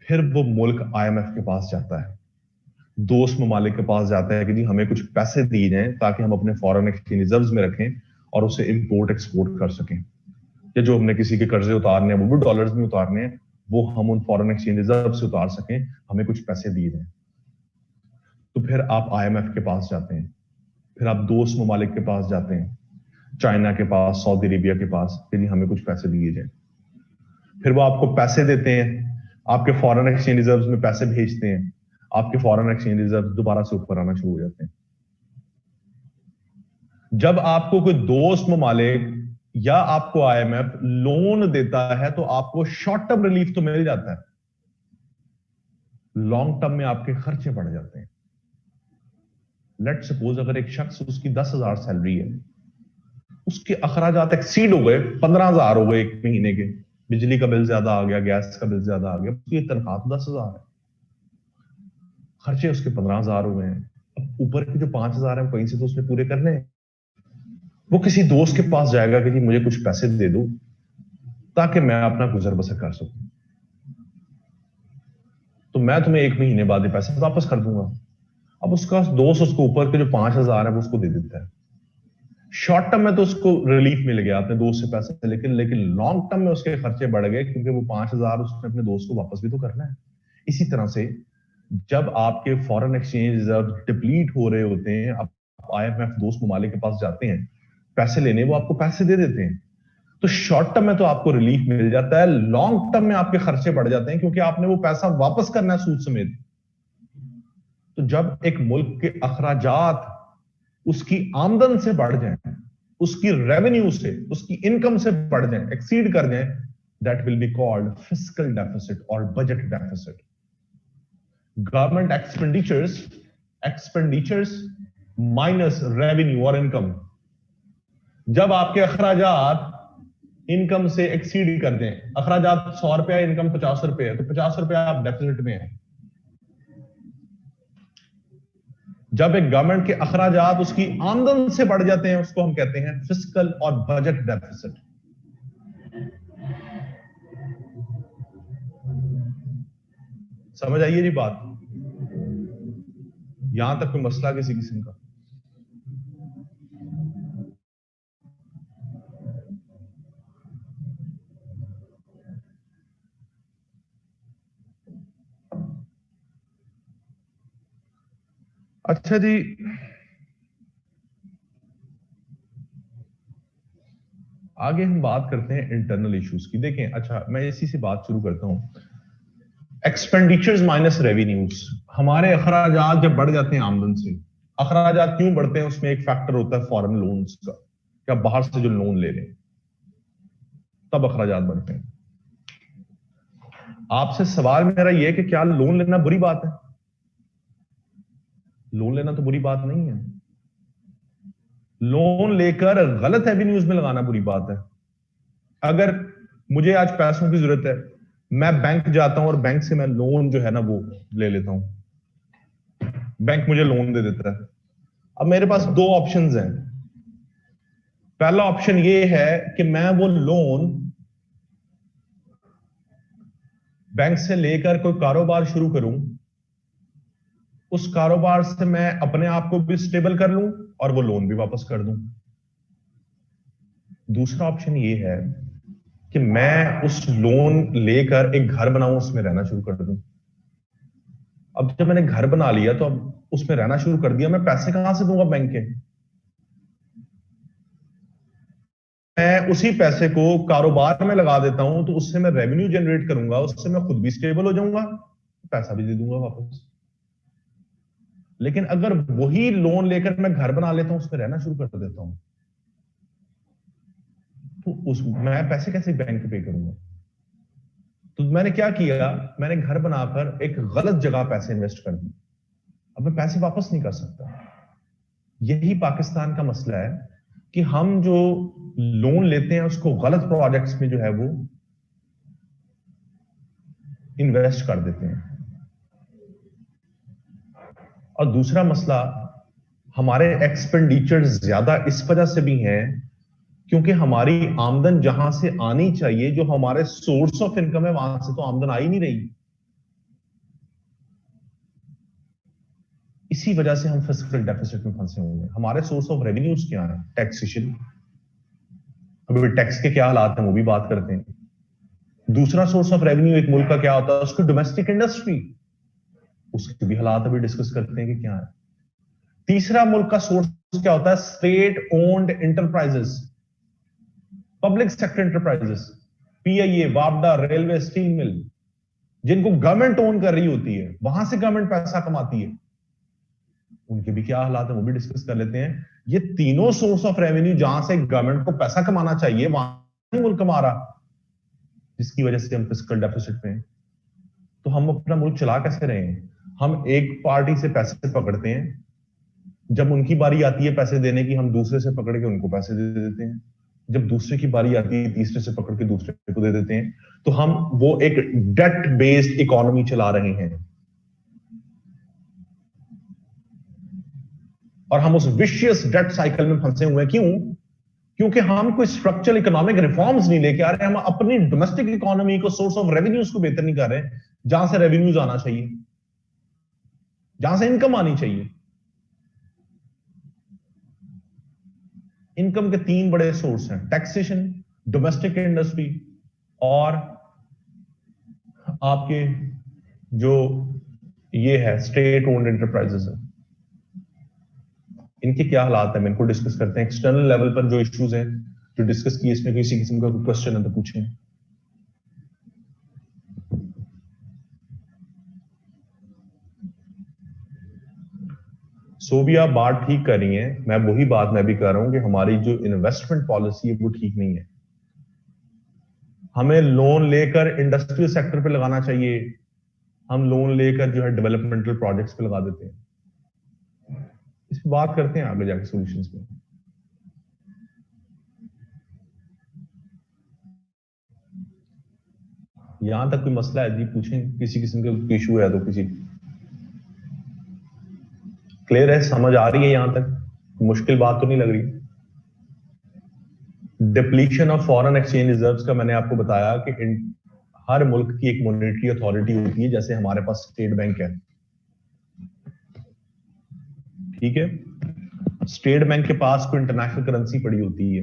फिर वो मुल्क आईएमएफ के पास जाता है, दोस्त ममालिक के पास जाता है कि जी हमें कुछ पैसे दिए जाएं ताकि हम अपने फॉरेन एक्सचेंज रिजर्व्स में रखें और उसे इंपोर्ट एक्सपोर्ट कर सकें, या जो हमने किसी के कर्जे उतारने हैं वो भी डॉलर्स में उतारने हैं, वो हम उन फॉरेन एक्सचेंज रिजर्व से उतार सकें, हमें कुछ पैसे दिए जाएं। तो फिर आप आईएमएफ के पास जाते हैं, फिर आप दोस्त ममालिक के पास जाते हैं, चाइना के पास, सऊदी अरेबिया के पास, कि हमें कुछ पैसे दिए जाएं। फिर वो आपको पैसे देते हैं, आपके फॉरेन एक्सचेंज रिजर्व्स में पैसे भेजते हैं, आपके फॉरेन एक्सचेंज रिजर्व दोबारा से ऊपर आना शुरू हो जाते हैं। जब आपको कोई दोस्त ममालिक या आपको आईएमएफ लोन देता है तो आपको शॉर्ट टर्म रिलीफ तो मिल जाता है, लॉन्ग टर्म में आपके खर्चे बढ़ जाते हैं। लेट सपोज अगर एक शख्स, उसकी 10,000 सैलरी है, उसके अखराजात एक्सीड हो गए, 15,000 हो गए एक महीने के, बिजली का बिल ज्यादा आ गया, गैस का बिल ज्यादा आ गया, उसकी तनख्वाह तो 10,000 है, खर्चे उसके 15,000 हो गए हैं। अब ऊपर के जो 5,000 है कहीं से तो उसने पूरे करने हैं। वो किसी दोस्त के पास जाएगा कि जी मुझे कुछ पैसे दे दो ताकि मैं अपना गुजर बसर कर सकूं, तो मैं तुम्हें एक महीने बाद ये पैसे वापस कर दूंगा। अब उसका दोस्त उसको ऊपर के जो 5,000 है वो उसको दे देता है। शॉर्ट टर्म में तो उसको रिलीफ मिल गया अपने दोस्त से पैसे, लेकिन लॉन्ग टर्म में उसके खर्चे बढ़ गए, क्योंकि वो 5,000 उसने अपने दोस्त को वापस भी तो करना है। इसी तरह से जब आपके फॉरेन एक्सचेंज रिजर्व डिप्लीट हो रहे होते हैं, IMF दोस्त ममालिक के पास जाते हैं पैसे लेने, वो आपको पैसे दे देते हैं। तो शॉर्ट टर्म में तो आपको रिलीफ मिल जाता है, लॉन्ग टर्म में आपके खर्चे बढ़ जाते हैं क्योंकि आपने वो पैसा वापस करना है सूद समेत। तो जब एक मुल्क के अखराजात उसकी आमदन से बढ़ जाएं, उसकी रेवेन्यू से, उसकी इनकम से बढ़ जाएं, एक्सीड कर जाएं, that will be called fiscal deficit और budget deficit. Government expenditures minus revenue और इनकम। जब आपके अखराजात इनकम से एक्सीड कर दें, अखराजात 100 रुपया, इनकम 50 रुपये है, तो 50 रुपया आप डेफिसिट में है। जब एक गवर्नमेंट के अखराजात उसकी आमदन से बढ़ जाते हैं, उसको हम कहते हैं फिस्कल और बजट डेफिसिट। समझ आइए जी बात? यहां तक कोई मसला किसी किस्म का? अच्छा जी, आगे हम बात करते हैं इंटरनल इश्यूज की। देखें, अच्छा मैं इसी से बात शुरू करता हूं। Expenditures minus revenues. हमारे अखराजात जब बढ़ जाते हैं आमदन से, अखराजात क्यों बढ़ते हैं? उसमें एक फैक्टर होता है फॉरेन लोन्स का, क्या बाहर से जो लोन ले लें तब अखराजात बढ़ते हैं। आपसे सवाल मेरा यह है कि क्या लोन लेना बुरी बात है? लोन लेना तो बुरी बात नहीं है। लोन लेकर गलत एवेन्यूज में लगाना बुरी बात है। अगर मुझे आज पैसों की जरूरत है, मैं बैंक जाता हूं और बैंक से मैं लोन जो है ना वो ले लेता हूं, बैंक मुझे लोन दे देता है। अब मेरे पास दो ऑप्शंस हैं। पहला ऑप्शन ये है कि मैं वो लोन बैंक से लेकर कोई कारोबार शुरू करूं, उस कारोबार से मैं अपने आप को भी स्टेबल कर लूं और वो लोन भी वापस कर दूं। दूसरा ऑप्शन ये है कि मैं उस लोन लेकर एक घर बनाऊं, उसमें रहना शुरू कर दूं। अब जब मैंने घर बना लिया तो अब उसमें रहना शुरू कर दिया, मैं पैसे कहां से दूंगा बैंक के? मैं उसी पैसे को कारोबार में लगा देता हूं तो उससे मैं रेवेन्यू जनरेट करूंगा, उससे मैं खुद भी स्टेबल हो जाऊंगा, पैसा भी दे दूंगा वापस। लेकिन अगर वही लोन लेकर मैं घर बना लेता हूं, उसमें रहना शुरू कर देता हूं, तो मैं पैसे कैसे बैंक पे करूंगा? तो मैंने क्या किया, मैंने घर बनाकर एक गलत जगह पैसे इन्वेस्ट कर दिए। अब मैं पैसे वापस नहीं कर सकता। यही पाकिस्तान का मसला है कि हम जो लोन लेते हैं उसको गलत प्रोजेक्ट्स में जो है वो इन्वेस्ट कर देते हैं। और दूसरा मसला, हमारे एक्सपेंडिचर्स ज्यादा इस वजह से भी हैं क्योंकि हमारी आमदन जहां से आनी चाहिए, जो हमारे सोर्स ऑफ इनकम है, वहां से तो आमदन आ ही नहीं रही। इसी वजह से हम फिस्कल डेफिसिट में फंसे हुए हैं। हमारे सोर्स ऑफ रेवेन्यूज क्या है? टैक्सेशन। अभी टैक्स के क्या हालात हैं वो भी बात करते हैं। दूसरा सोर्स ऑफ रेवेन्यू एक मुल्क का क्या होता है? उसकी डोमेस्टिक इंडस्ट्री, उसके भी हालात अभी डिस्कस करते हैं कि क्या है। तीसरा मुल्क का सोर्स क्या होता है? State owned enterprises, public sector enterprises, PIA, वापडा, रेलवे, स्टील मिल, जिनको गवर्नमेंट ओन कर रही होती है, वहां से गवर्नमेंट पैसा कमाती है, उनके भी क्या हालात है वो भी डिस्कस कर लेते हैं। ये तीनों सोर्स ऑफ रेवेन्यू जहां से गवर्नमेंट को पैसा कमाना चाहिए वहां मुल्क कमा रहा, जिसकी वजह से हम फिस्कल डेफिसिट में हैं। तो हम अपना मुल्क चला कैसे रहे हैं? हम एक पार्टी से पैसे पकड़ते हैं, जब उनकी बारी आती है पैसे देने की, हम दूसरे से पकड़ के उनको पैसे दे देते हैं। जब दूसरे की बारी आती है, तीसरे से पकड़ के दूसरे को दे देते हैं। तो हम वो एक डेट बेस्ड इकोनॉमी चला रहे हैं और हम उस विशियस डेट साइकिल में फंसे हुए हैं। क्यों? क्योंकि हम कोई स्ट्रक्चरल इकोनॉमिक रिफॉर्म्स नहीं लेके आ रहे। हम अपनी डोमेस्टिक इकोनॉमी को, सोर्स ऑफ रेवेन्यूज को बेहतर नहीं कर रहे, जहां से रेवेन्यूज आना चाहिए, जहां से इनकम आनी चाहिए। इनकम के तीन बड़े सोर्स हैं: टैक्सेशन, डोमेस्टिक इंडस्ट्री और आपके जो ये है स्टेट ओन्ड एंटरप्राइजेस है। इनके क्या हालात है, इनको डिस्कस करते हैं। एक्सटर्नल लेवल पर जो इश्यूज हैं जो डिस्कस किए, इसमें किसी किस्म का क्वेश्चन है तो पूछें। सोबिया बात ठीक कर रही है, मैं वही बात मैं भी कर रहा हूं कि हमारी जो इन्वेस्टमेंट पॉलिसी है वो ठीक नहीं है। हमें लोन लेकर इंडस्ट्रियल सेक्टर पे लगाना चाहिए, हम लोन लेकर जो है डेवलपमेंटल प्रोजेक्ट्स पे लगा देते हैं। इस पर बात करते हैं आगे जाके सॉल्यूशंस पे। यहां तक कोई मसला है जी, पूछें, किसी किस्म का इशू है तो किसी क्लियर है, समझ आ रही है यहां तक, मुश्किल बात तो नहीं लग रही। Depletion of foreign exchange reserves का मैंने आपको बताया कि हर मुल्क की एक मॉनेटरी अथॉरिटी होती है, जैसे हमारे पास स्टेट बैंक है, ठीक है। स्टेट बैंक के पास कोई इंटरनेशनल करेंसी पड़ी होती है,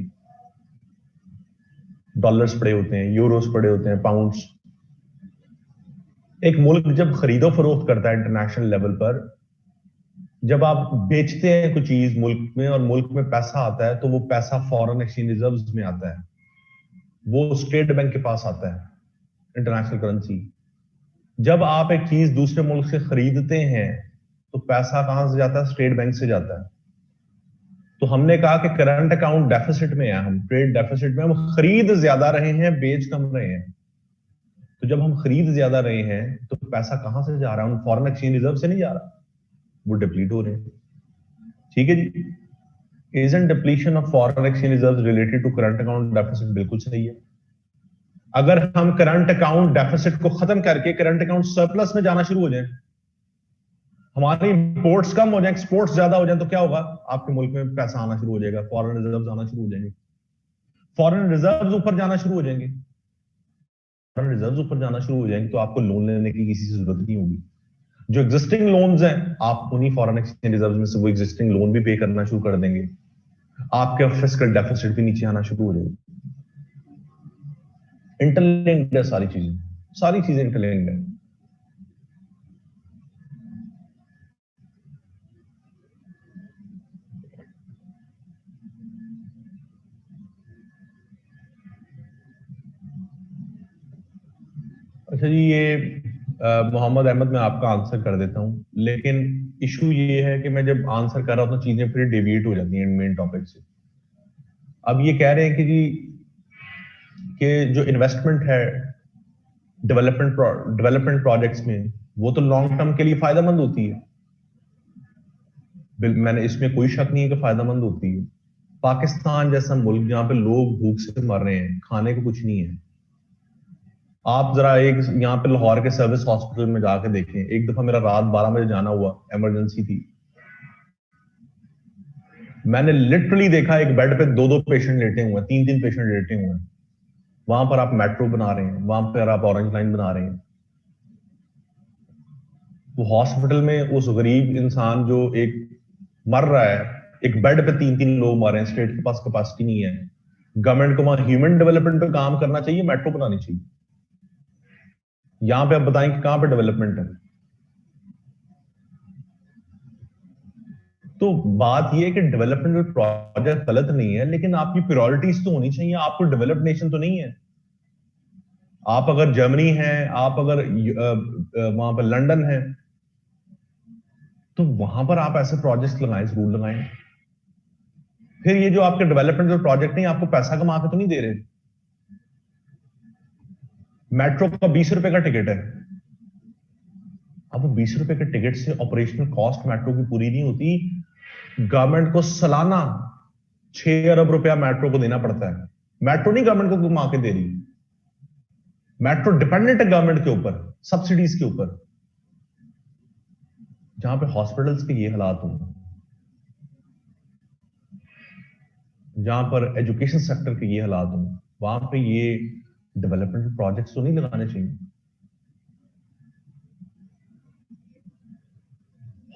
डॉलर्स पड़े होते हैं, यूरोस पड़े होते हैं, पाउंड्स। एक मुल्क जब खरीदो फरोख्त करता है इंटरनेशनल लेवल पर, जब आप बेचते हैं कोई चीज मुल्क में और मुल्क में पैसा आता है, तो वो पैसा फॉरेन एक्सचेंज रिजर्व्स में आता है, वो स्टेट बैंक के पास आता है इंटरनेशनल करेंसी। जब आप एक चीज दूसरे मुल्क से खरीदते हैं तो पैसा कहां से जाता है? स्टेट बैंक से जाता है। तो हमने कहा कि करंट अकाउंट डेफिसिट में है, हम ट्रेड डेफिसिट में, हम खरीद ज्यादा रहे हैं, बेच कम रहे हैं। तो जब हम खरीद ज्यादा रहे हैं तो पैसा कहां से जा रहा है? फॉरेन एक्सचेंज रिजर्व से नहीं जा रहा, वो डिप्लीट हो रहे हैं। ठीक है जी। Isn't depletion of foreign exchange reserve related to current account deficit? बिल्कुल सही है। अगर हम करंट अकाउंट डेफिसिट को खत्म करके करंट अकाउंट सरप्लस में जाना शुरू हो जाए, हमारे इंपोर्ट्स कम हो जाए, एक्सपोर्ट्स ज्यादा हो जाए, तो क्या होगा? आपके मुल्क में पैसा आना शुरू हो जाएगा, फॉरेन रिजर्व्स आना शुरू हो जाएंगे, फॉरेन रिजर्व्स ऊपर जाना शुरू हो जाएंगे। फॉरेन रिजर्व्स ऊपर जाना शुरू हो जाएंगे तो आपको लोन लेने की किसी से जरूरत नहीं होगी। जो एग्जिस्टिंग लोन्स हैं, आप उन्हीं फॉरेन एक्सचेंज रिजर्व्स में से वो एग्जिस्टिंग लोन भी पे करना शुरू कर देंगे, आपके फिस्कल डेफिसिट भी नीचे आना शुरू हो जाएगी। इंटरलिंक्ड है सारी चीजें, सारी चीजें इंटरलिंक्ड है। अच्छा जी, ये मोहम्मद अहमद, मैं आपका आंसर कर देता हूं, लेकिन इशू ये है कि मैं जब आंसर कर रहा हूं तो चीजें फिर डेविएट हो जाती हैं मेन टॉपिक से। अब ये कह रहे हैं कि जी कि जो इन्वेस्टमेंट है डेवलपमेंट प्रोजेक्ट्स में, वो तो लॉन्ग टर्म के लिए फायदेमंद होती है। मैंने इसमें कोई शक नहीं है कि फायदेमंद होती है। पाकिस्तान जैसा मुल्क जहां पे लोग भूख से मर रहे हैं, खाने को कुछ नहीं है, आप जरा एक यहाँ पे लाहौर के सर्विस हॉस्पिटल में जाके देखें। एक दफा मेरा रात 12 बजे जाना हुआ, इमरजेंसी थी, मैंने लिटरली देखा एक बेड पे दो दो पेशेंट लेटे हुए हैं, तीन तीन पेशेंट लेटे हुए हैं। वहां पर आप मेट्रो बना रहे हैं, वहां पर आप ऑरेंज लाइन बना रहे हैं। वो हॉस्पिटल में उस गरीब इंसान जो एक मर रहा है, एक बेड पे तीन तीन लोग मर रहे हैं, स्टेट के पास कैपेसिटी नहीं है। गवर्नमेंट को वहां ह्यूमन डेवलपमेंट पे काम करना चाहिए, मेट्रो बनानी चाहिए। यहां पे आप बताएं कि कहां पे डेवलपमेंट है? तो बात यह है कि डेवलपमेंट प्रोजेक्ट गलत नहीं है, लेकिन आपकी प्रायोरिटीज तो होनी चाहिए। आपको डेवलप्ड नेशन तो नहीं है। आप अगर जर्मनी है, आप अगर वहां पर लंदन है, तो वहां पर आप ऐसे प्रोजेक्ट्स लगाएं, जरूर लगाएं। फिर ये जो आपके डेवलपमेंट प्रोजेक्ट नहीं, आपको पैसा कमा के तो नहीं दे रहे। मेट्रो का 20 रुपए का टिकट है, अब 20 रुपए के टिकट से ऑपरेशनल कॉस्ट मेट्रो की पूरी नहीं होती। गवर्नमेंट को सालाना 6 अरब रुपया मेट्रो को देना पड़ता है। मेट्रो नहीं गवर्नमेंट को कमा के दे रही, मेट्रो डिपेंडेंट है गवर्नमेंट के ऊपर, सब्सिडीज के ऊपर। जहां पे हॉस्पिटल्स के ये हालात हों, जहां पर एजुकेशन सेक्टर के ये हालात हों, वहां पे ये डेवलपमेंट प्रोजेक्ट्स तो नहीं लगाने चाहिए।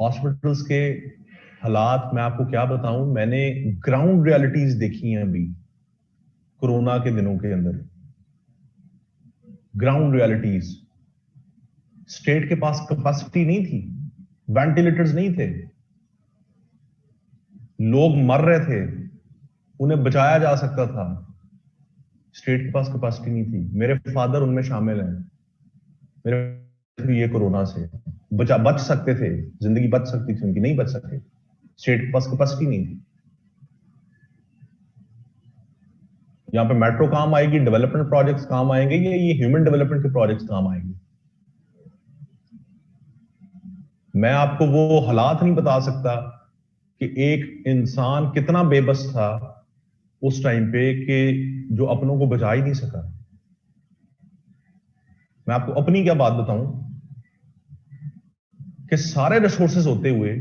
हॉस्पिटल्स के हालात मैं आपको क्या बताऊं, मैंने ग्राउंड रियलिटीज देखी हैं अभी कोरोना के दिनों के अंदर। ग्राउंड रियलिटीज, स्टेट के पास कैपेसिटी नहीं थी, वेंटिलेटर्स नहीं थे, लोग मर रहे थे, उन्हें बचाया जा सकता था, स्टेट के पास कैपेसिटी नहीं थी। मेरे फादर उनमें शामिल हैं। मेरे ये कोरोना से बच सकते थे, जिंदगी बच सकती थी उनकी, नहीं बच सके, स्टेट के पास कैपेसिटी नहीं थी। यहाँ पे मेट्रो काम आएगी, डेवलपमेंट प्रोजेक्ट्स काम आएंगे, ये ह्यूमन डेवलपमेंट के प्रोजेक्ट्स काम आएंगे। मैं आपको वो हालात नहीं बता सकता कि एक इंसान कितना बेबस था उस टाइम पे कि जो अपनों को बचा ही नहीं सका। मैं आपको अपनी क्या बात बताऊं कि सारे रिसोर्सेज होते हुए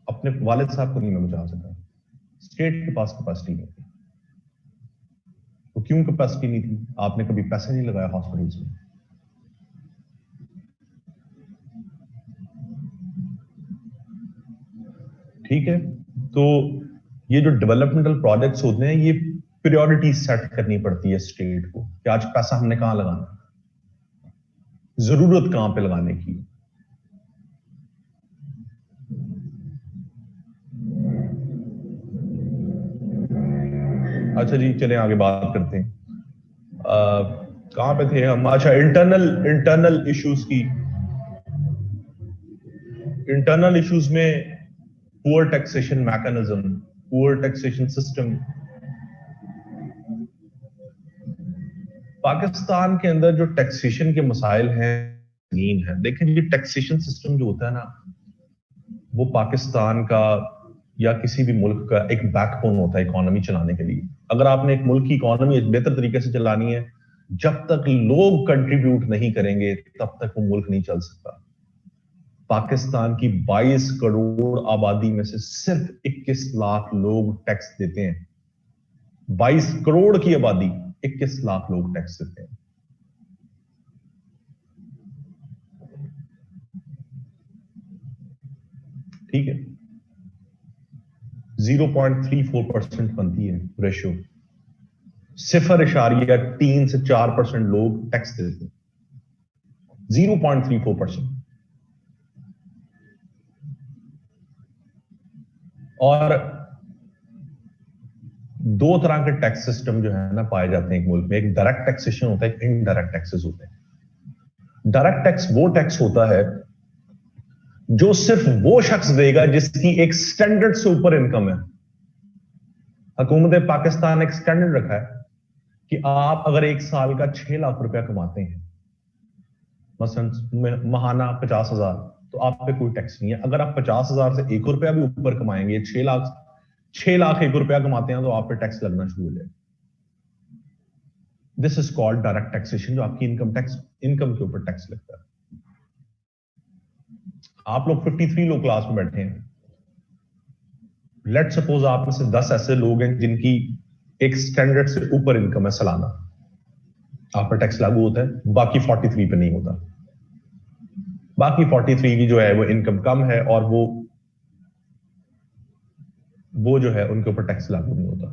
अपने वालिद साहब को नहीं मैं बचा सका। स्टेट के पास कैपेसिटी नहीं थी। तो क्यों कैपेसिटी नहीं थी? आपने कभी पैसे नहीं लगाया हॉस्पिटल्स में। ठीक है, तो ये जो डेवलपमेंटल प्रोजेक्ट्स होते हैं, ये प्रायोरिटी सेट करनी पड़ती है स्टेट को कि आज पैसा हमने कहां लगाना, जरूरत कहां पे लगाने की। अच्छा जी, चले आगे बात करते हैं। कहां पे थे हम? अच्छा, इंटरनल इश्यूज की। इंटरनल इश्यूज में poor taxation mechanism, poor taxation system. Pakistan के अंदर जो टैक्सेशन के मसाइल हैं नीन है। देखें जी, टैक्सेशन सिस्टम जो होता है ना, वो पाकिस्तान का या किसी भी मुल्क का एक बैकबोन होता है इकोनॉमी चलाने के लिए। अगर आपने एक मुल्क की इकोनॉमी एक बेहतर तरीके से चलानी है, जब तक लोग कंट्रीब्यूट नहीं करेंगे तब तक वो मुल्क नहीं चल सकता। पाकिस्तान की 22 करोड़ आबादी में से सिर्फ 21 लाख लोग टैक्स देते हैं। 22 करोड़ की आबादी, 21 लाख लोग टैक्स देते हैं। ठीक है, 0.34% बनती है रेशियो। 0.3 से 4% लोग टैक्स देते हैं। 0.34%। और दो तरह के टैक्स सिस्टम जो है ना पाए जाते हैं एक मुल्क में। एक डायरेक्ट टैक्सेशन होता है, एक इनडायरेक्ट टैक्सेस होते हैं। डायरेक्ट टैक्स वो टैक्स होता है जो सिर्फ वो शख्स देगा जिसकी एक स्टैंडर्ड से ऊपर इनकम है। हुकूमत पाकिस्तान एक स्टैंडर्ड रखा है कि आप अगर एक साल का 6 लाख रुपया कमाते हैं, मसलन महाना 50,000, तो आप पे कोई टैक्स नहीं है। अगर आप 50,000 से 1 रुपया भी ऊपर कमाएंगे, 6 लाख 1 रुपया कमाते हैं, तो आप पे टैक्स लगना शुरू हो जाएगा। This is called direct taxation, जो आपकी इनकम के ऊपर टैक्स लगता है। आप लोग 53 लोग क्लास में बैठे हैं। लेट सपोज आप में से 10 ऐसे लोग हैं जिनकी एक स्टैंडर्ड से ऊपर इनकम है सालाना, आप पर टैक्स लागू होता है, बाकी 43 पे नहीं होता। बाकी 43 की जो है वो इनकम कम है और वो जो है उनके ऊपर टैक्स लागू नहीं होता।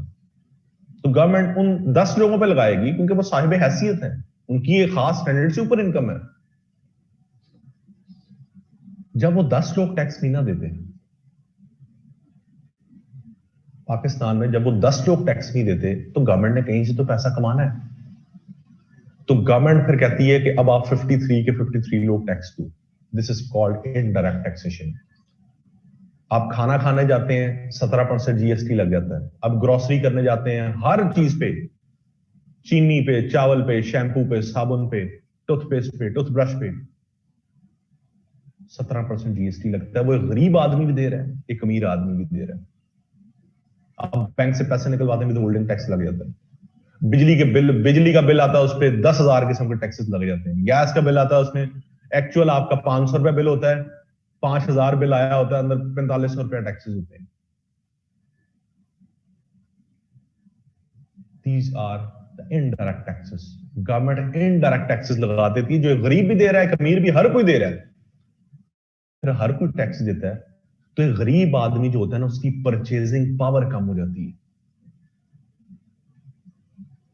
तो गवर्नमेंट उन 10 लोगों पे लगाएगी क्योंकि वो साहिब हैसियत हैं, उनकी एक खास स्टैंडर्ड से ऊपर इनकम है। जब वो 10 लोग टैक्स नहीं ना देते पाकिस्तान में, जब वो 10 लोग टैक्स नहीं देते, तो गवर्नमेंट ने कहीं से तो पैसा कमाना है। तो गवर्नमेंट फिर कहती है कि अब आप 53 के 53 लोग टैक्स दो। This is called indirect taxation. आप खाना खाने जाते हैं, 17% जीएसटी लग जाता है। अब ग्रोसरी करने जाते हैं, हर चीज पे, चीनी पे, चावल पे, शैम्पू पे, साबुन पे, टूथपेस्ट पे, टूथब्रश पे 17% जीएसटी लगता है। वो एक गरीब आदमी भी दे रहा है, एक अमीर आदमी भी दे रहा है। अब बैंक से पैसे निकलवाते हैं भी तो होल्डिंग टैक्स लग जाता है। बिजली का बिल आता है, उस पर 10,000 किस्म के टैक्सेस लग जाते हैं। गैस का बिल आता है, उसमें एक्चुअल आपका 500 रुपया बिल होता है, 5,000 बिल आया होता है, अंदर 4500 रुपया टैक्सेस होते हैं। These are the indirect taxes. Government indirect taxes लगा देती है, जो गरीब भी दे रहा है, अमीर भी, हर कोई दे रहा है। फिर हर कोई टैक्स देता है, तो एक गरीब आदमी जो होता है ना, उसकी परचेजिंग पावर कम हो जाती है।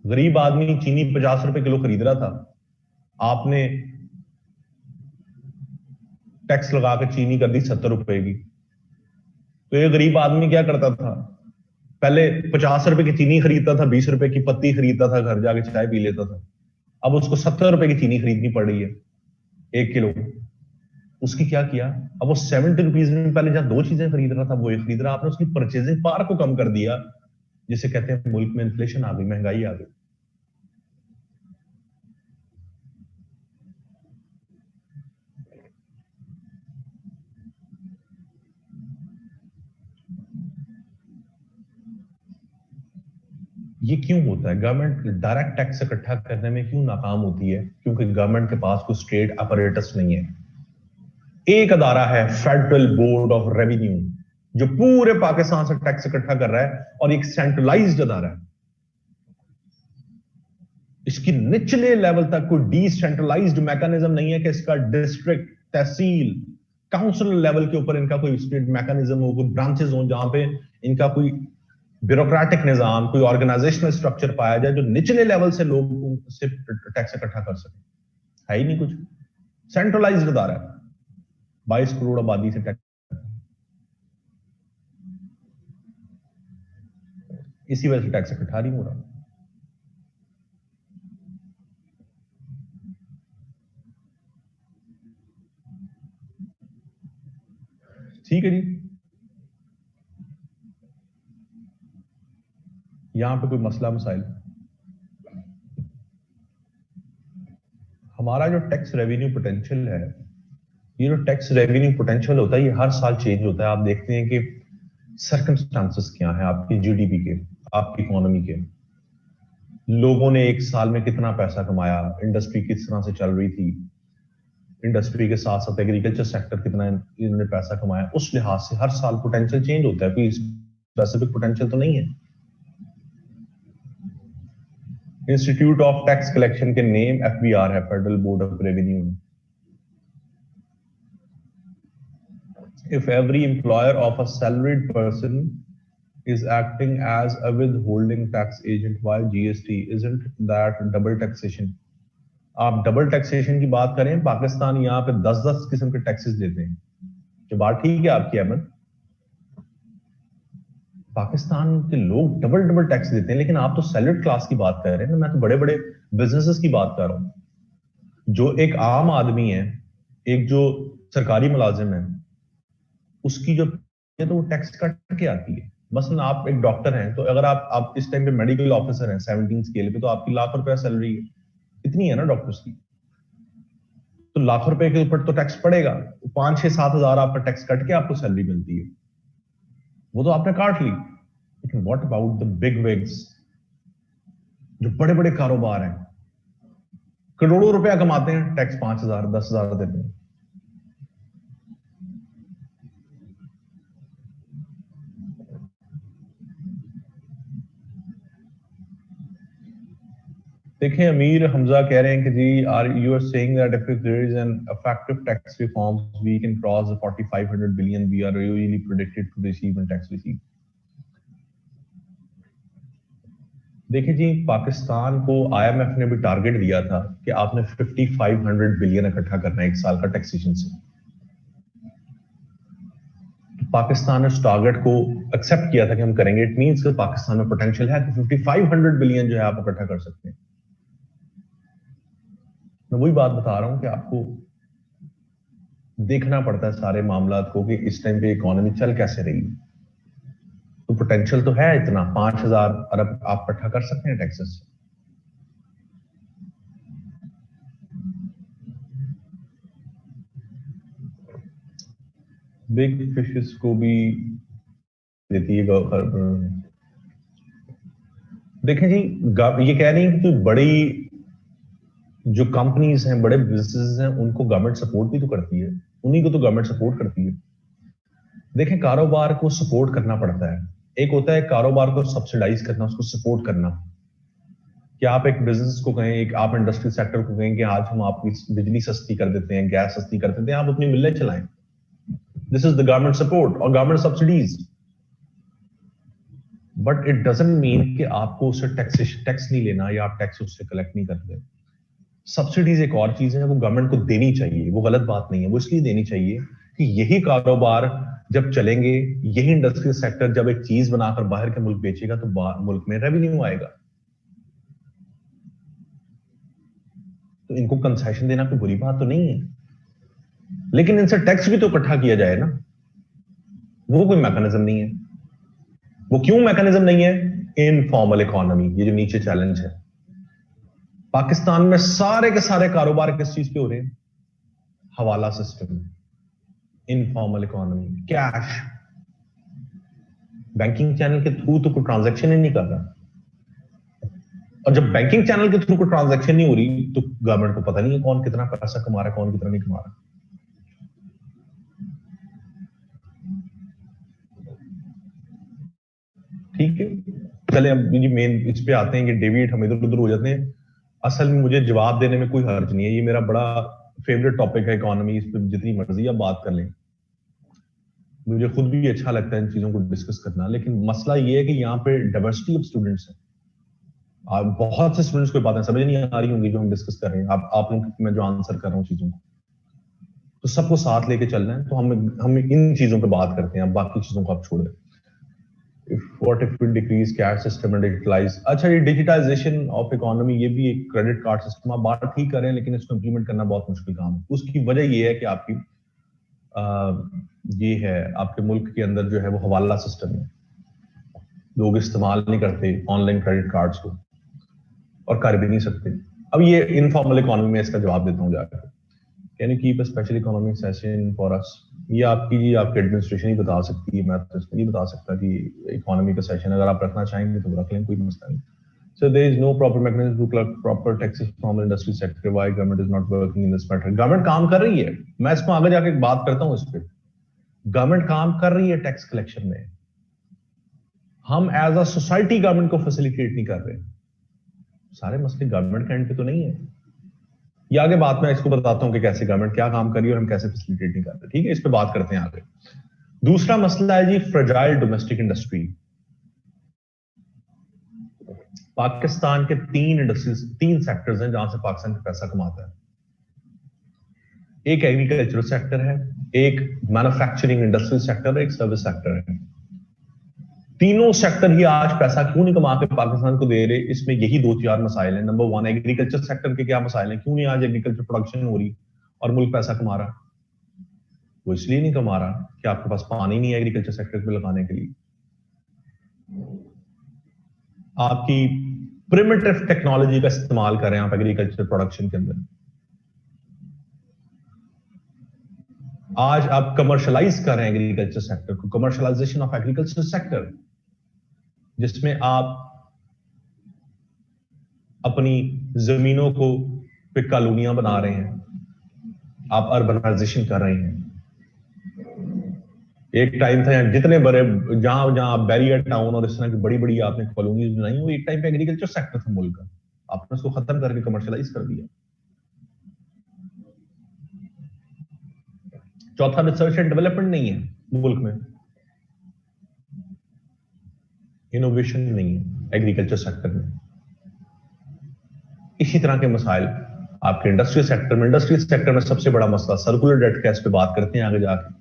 गरीब आदमी चीनी 50 रुपए किलो खरीद रहा था, आपने टैक्स लगा के चीनी कर दी 70 रुपए की, तो ये गरीब आदमी क्या करता था, पहले 50 रुपए की चीनी खरीदता था, 20 रुपए की पत्ती खरीदता था, घर जाके चाय पी लेता था। अब उसको 70 रुपए की चीनी खरीदनी पड़ रही है 1 किलो। उसकी क्या किया, अब वो 70 रुपीज में पहले जहां 2 चीजें खरीद रहा था वो ये खरीद रहा, आपने उसकी परचेजिंग पावर को कम कर दिया, जिसे कहते हैं मुल्क में इन्फ्लेशन आ गई, महंगाई आ गई। ये क्यों होता है? गवर्नमेंट डायरेक्ट टैक्स इकट्ठा करने में क्यों नाकाम होती है? क्योंकि गवर्नमेंट के पास कोई स्टेट अपरेटस नहीं है। एक अदारा है फेडरल बोर्ड ऑफ रेवेन्यू, जो पूरे पाकिस्तान से टैक्स इकट्ठा कर रहा है, और एक सेंट्रलाइज्ड अदारा है। इसकी निचले लेवल तक कोई डिसेंट्रलाइज्ड मैकेनिज्म नहीं है कि इसका डिस्ट्रिक्ट, तहसील, काउंसिल लेवल के ऊपर इनका कोई स्टेट मैकेनिज्म हो, कोई ब्रांचेस हो जहां पे इनका कोई ब्यूरोक्रेटिक निजाम, कोई ऑर्गेनाइजेशनल स्ट्रक्चर पाया जाए जो निचले लेवल से लोगों से टैक्स इकट्ठा कर सके। है ही नहीं कुछ। सेंट्रलाइज्ड अदारा है, 22 करोड़ आबादी से टैक्स, इसी वजह से टैक्स इकट्ठा नहीं हो रहा। ठीक है जी, यहां पे कोई मसला मसाइल? हमारा जो टैक्स रेवेन्यू पोटेंशियल है, ये जो टैक्स रेवेन्यू पोटेंशियल होता है ये हर साल चेंज होता है। आप देखते हैं कि सर्कमस्टांसेस क्या है आपकी जीडीपी के, आपकी इकोनॉमी के, लोगों ने एक साल में कितना पैसा कमाया, इंडस्ट्री किस तरह से चल रही थी, इंडस्ट्री के साथ साथ एग्रीकल्चर सेक्टर कितना इन्होंने पैसा कमाया, उस लिहाज से हर साल पोटेंशियल चेंज होता है। कोई स्पेसिफिक पोटेंशियल तो नहीं है। इंस्टीट्यूट ऑफ टैक्स कलेक्शन के नेम एफबीआर है, federal board of revenue. If every employer of a salaried person is acting as a withholding tax agent via GST, isn't that double taxation? आप double taxation की बात करें, पाकिस्तान यहाँ पे 10-10 किस्म के टैक्सेस देते हैं। जो बात ठीक है आपकी अहमद, पाकिस्तान के लोग डबल डबल टैक्स देते हैं, लेकिन आप तो सैलरीड क्लास की बात कर रहे हैं, मैं तो बड़े बड़े बिजनेसेस की बात कर रहा हूं। जो एक आम आदमी है, एक जो सरकारी मुलाजिम है, उसकी जो है तो वो टैक्स कट के आती है। मसलन आप एक डॉक्टर हैं, तो अगर आप इस टाइम पे मेडिकल ऑफिसर हैं 17 स्केल पे, तो आपकी लाख रुपया सैलरी है, इतनी है ना डॉक्टर्स की, तो लाख रुपए के ऊपर तो टैक्स पड़ेगा। 5-6-7 हजार आपका टैक्स कट के आपको सैलरी मिलती है, वो तो आपने काट ली। लेकिन what about the big wigs, जो बड़े बड़े कारोबार हैं, करोड़ों रुपया कमाते हैं, टैक्स 5,000 10,000 देते हैं। देखें, अमीर हमजा कह रहे हैं कि जी are you are saying that if there is an effective tax reforms we can cross the 4500 billion we are really predicted to receive in tax receive. देखिए जी, पाकिस्तान को आईएमएफ ने भी टारगेट दिया था कि आपने 5500 बिलियन इकट्ठा करना है एक साल का टैक्सेशन से। तो पाकिस्तान ने उस टारगेट को एक्सेप्ट किया था कि हम करेंगे। इट मींस कि पाकिस्तान में पोटेंशियल है कि 5500 बिलियन जो है आप इकट्ठा कर सकते हैं। मैं वही बात बता रहा हूं कि आपको देखना पड़ता है सारे मामला को कि इस टाइम पे इकोनॉमी चल कैसे रही है। तो पोटेंशियल तो है इतना, 5,000 अरब आप इकट्ठा कर सकते हैं टैक्सेस से। बिग फिशेस को भी देती है। देखें जी, ये कह रही है कि बड़ी जो कंपनीज हैं, बड़े बिजनेसेस हैं, उनको गवर्नमेंट सपोर्ट भी तो करती है, उन्हीं को तो गवर्नमेंट सपोर्ट करती है। देखें, कारोबार को सपोर्ट करना पड़ता है। एक होता है कारोबार को सब्सिडाइज करना, उसको सपोर्ट करना, कि आप एक बिजनेस को कहें, एक आप इंडस्ट्री सेक्टर को कहें कि आज हम आपकी बिजली सस्ती कर देते हैं, गैस सस्ती कर देते हैं, आप अपनी मिलें चलाएं। This is the government support और government subsidies. But it doesn't mean कि आपको उससे टैक्स नहीं लेना या आप टैक्स उससे कलेक्ट नहीं करते। सब्सिडीज एक और चीज है, वो गवर्नमेंट को देनी चाहिए, वो गलत बात नहीं है। वो इसलिए देनी चाहिए कि यही कारोबार जब चलेंगे, यही इंडस्ट्रियल सेक्टर जब एक चीज बनाकर बाहर के मुल्क बेचेगा तो मुल्क में रेवेन्यू आएगा। तो इनको कंसेशन देना कोई बुरी बात तो नहीं है, लेकिन इनसे टैक्स भी तो इकट्ठा किया जाए ना। वो कोई मैकेनिज्म नहीं है। वो क्यों मैकेनिज्म नहीं है? इनफॉर्मल इकोनॉमी, ये जो नीचे चैलेंज है। पाकिस्तान में सारे के सारे कारोबार किस चीज पे हो रहे हैं? हवाला system, informal economy, cash. Banking channel के थ्रू तो कोई ट्रांजैक्शन ही नहीं कर रहा, और जब बैंकिंग चैनल के थ्रू कोई ट्रांजैक्शन नहीं हो रही तो गवर्नमेंट को पता नहीं है कौन कितना पैसा कमा रहा है, कौन कितना नहीं कमा रहा। ठीक है, चले अब जी मेन इस पे आते हैं कि डेविड हम इधर उधर हो जाते हैं। असल में मुझे जवाब देने में कोई हर्ज नहीं है, ये मेरा बड़ा फेवरेट टॉपिक है इकोनॉमी, इस पर जितनी मर्जी आप बात कर लें। मुझे खुद भी अच्छा लगता है इन चीजों को डिस्कस करना, लेकिन मसला ये है कि यहाँ पे डाइवर्सिटी ऑफ स्टूडेंट्स है। बहुत से स्टूडेंट्स को बातें समझ नहीं आ रही होंगी जो हम डिस्कस कर रहे हैं, आप लोग मैं जो आंसर कर रहा हूँ चीजों को, तो सबको साथ लेके चलना है। तो हम इन चीजों पे बात करते हैं, अब बाकी चीजों को आप छोड़ दें। What if we decrease cash system and digitalize? अच्छा, ये डिजिटाइजेशन ऑफ इकोनॉमी, ये भी एक क्रेडिट कार्ड सिस्टम, आप बात ठीक कर रहे हैं, लेकिन इसको इंप्लीमेंट करना बहुत मुश्किल काम है। उसकी वजह ये है कि आपकी ये है, आपके मुल्क के अंदर जो है वो हवाला सिस्टम है, लोग इस्तेमाल नहीं करते ऑनलाइन क्रेडिट कार्ड्स को, और कर भी नहीं सकते। अब ये इनफॉर्मल इकोनॉमी में इसका जवाब देता हूँ जाकर। Can you keep a special economic session for us? ये आपकी एडमिनिस्ट्रेशन ही बता सकती है, मैं तो इसको नहीं बता सकता कि इकोनॉमी का सेशन अगर आप रखना चाहेंगे तो रख लें, कोई मसला नहीं। So there is no proper mechanism to collect proper taxes from the industry sector. Why government is not working in this matter? Government काम कर रही है, मैं इसको आगे जाके बात करता हूँ इस पे। गवर्नमेंट काम कर रही है टैक्स कलेक्शन में, हम एज अ सोसाइटी गवर्नमेंट को फैसिलिटेट नहीं कर रहे। सारे मसले गवर्नमेंट के एंड पे तो नहीं है। ये आगे बात मैं इसको बताता हूं कि कैसे गवर्नमेंट क्या काम कर रही है और हम कैसे फैसिलिटेट नहीं कर रहे। ठीक है, इस पे बात करते हैं आगे। दूसरा मसला है जी फ्रेजाइल डोमेस्टिक इंडस्ट्री। पाकिस्तान के तीन सेक्टर्स हैं जहां से पाकिस्तान पैसा कमाता है। एक एग्रीकल्चरल सेक्टर है, एक मैन्युफैक्चरिंग इंडस्ट्रियल सेक्टर है, एक सर्विस सेक्टर है। तीनों सेक्टर ही आज पैसा क्यों नहीं कमा के पाकिस्तान को दे रहे? इसमें यही 2-4 मसाइल हैं। नंबर 1, एग्रीकल्चर सेक्टर के क्या मसाइल हैं? क्यों नहीं आज एग्रीकल्चर प्रोडक्शन हो रही और मुल्क पैसा कमा रहा? वो इसलिए नहीं कमा रहा कि आपके पास पानी नहीं है एग्रीकल्चर सेक्टर पे लगाने के लिए। आपकी प्रिमिटिव टेक्नोलॉजी का इस्तेमाल कर रहे हैं आप एग्रीकल्चर प्रोडक्शन के अंदर। आज आप कमर्शलाइज कर रहे हैं एग्रीकल्चर सेक्टर को, कमर्शलाइजेशन ऑफ एग्रीकल्चर सेक्टर, जिसमें आप अपनी जमीनों को पे कॉलोनियां बना रहे हैं, आप अर्बनाइजेशन कर रहे हैं। एक टाइम था जितने बड़े जहां जहां बैरियर टाउन और इस तरह की बड़ी बड़ी आपने कॉलोनीज बनाई, वो एक टाइम पे एग्रीकल्चर सेक्टर था मुल्क का, आपने उसको खत्म करके कमर्शलाइज कर दिया। चौथा, रिसर्च एंड डेवलपमेंट नहीं है मुल्क में, इनोवेशन नहीं है एग्रीकल्चर सेक्टर में। इसी तरह के मसाइल आपके इंडस्ट्रियल सेक्टर में। इंडस्ट्रियल सेक्टर में सबसे बड़ा मसला सर्कुलर डेट का, इस पे बात करते हैं आगे जाके।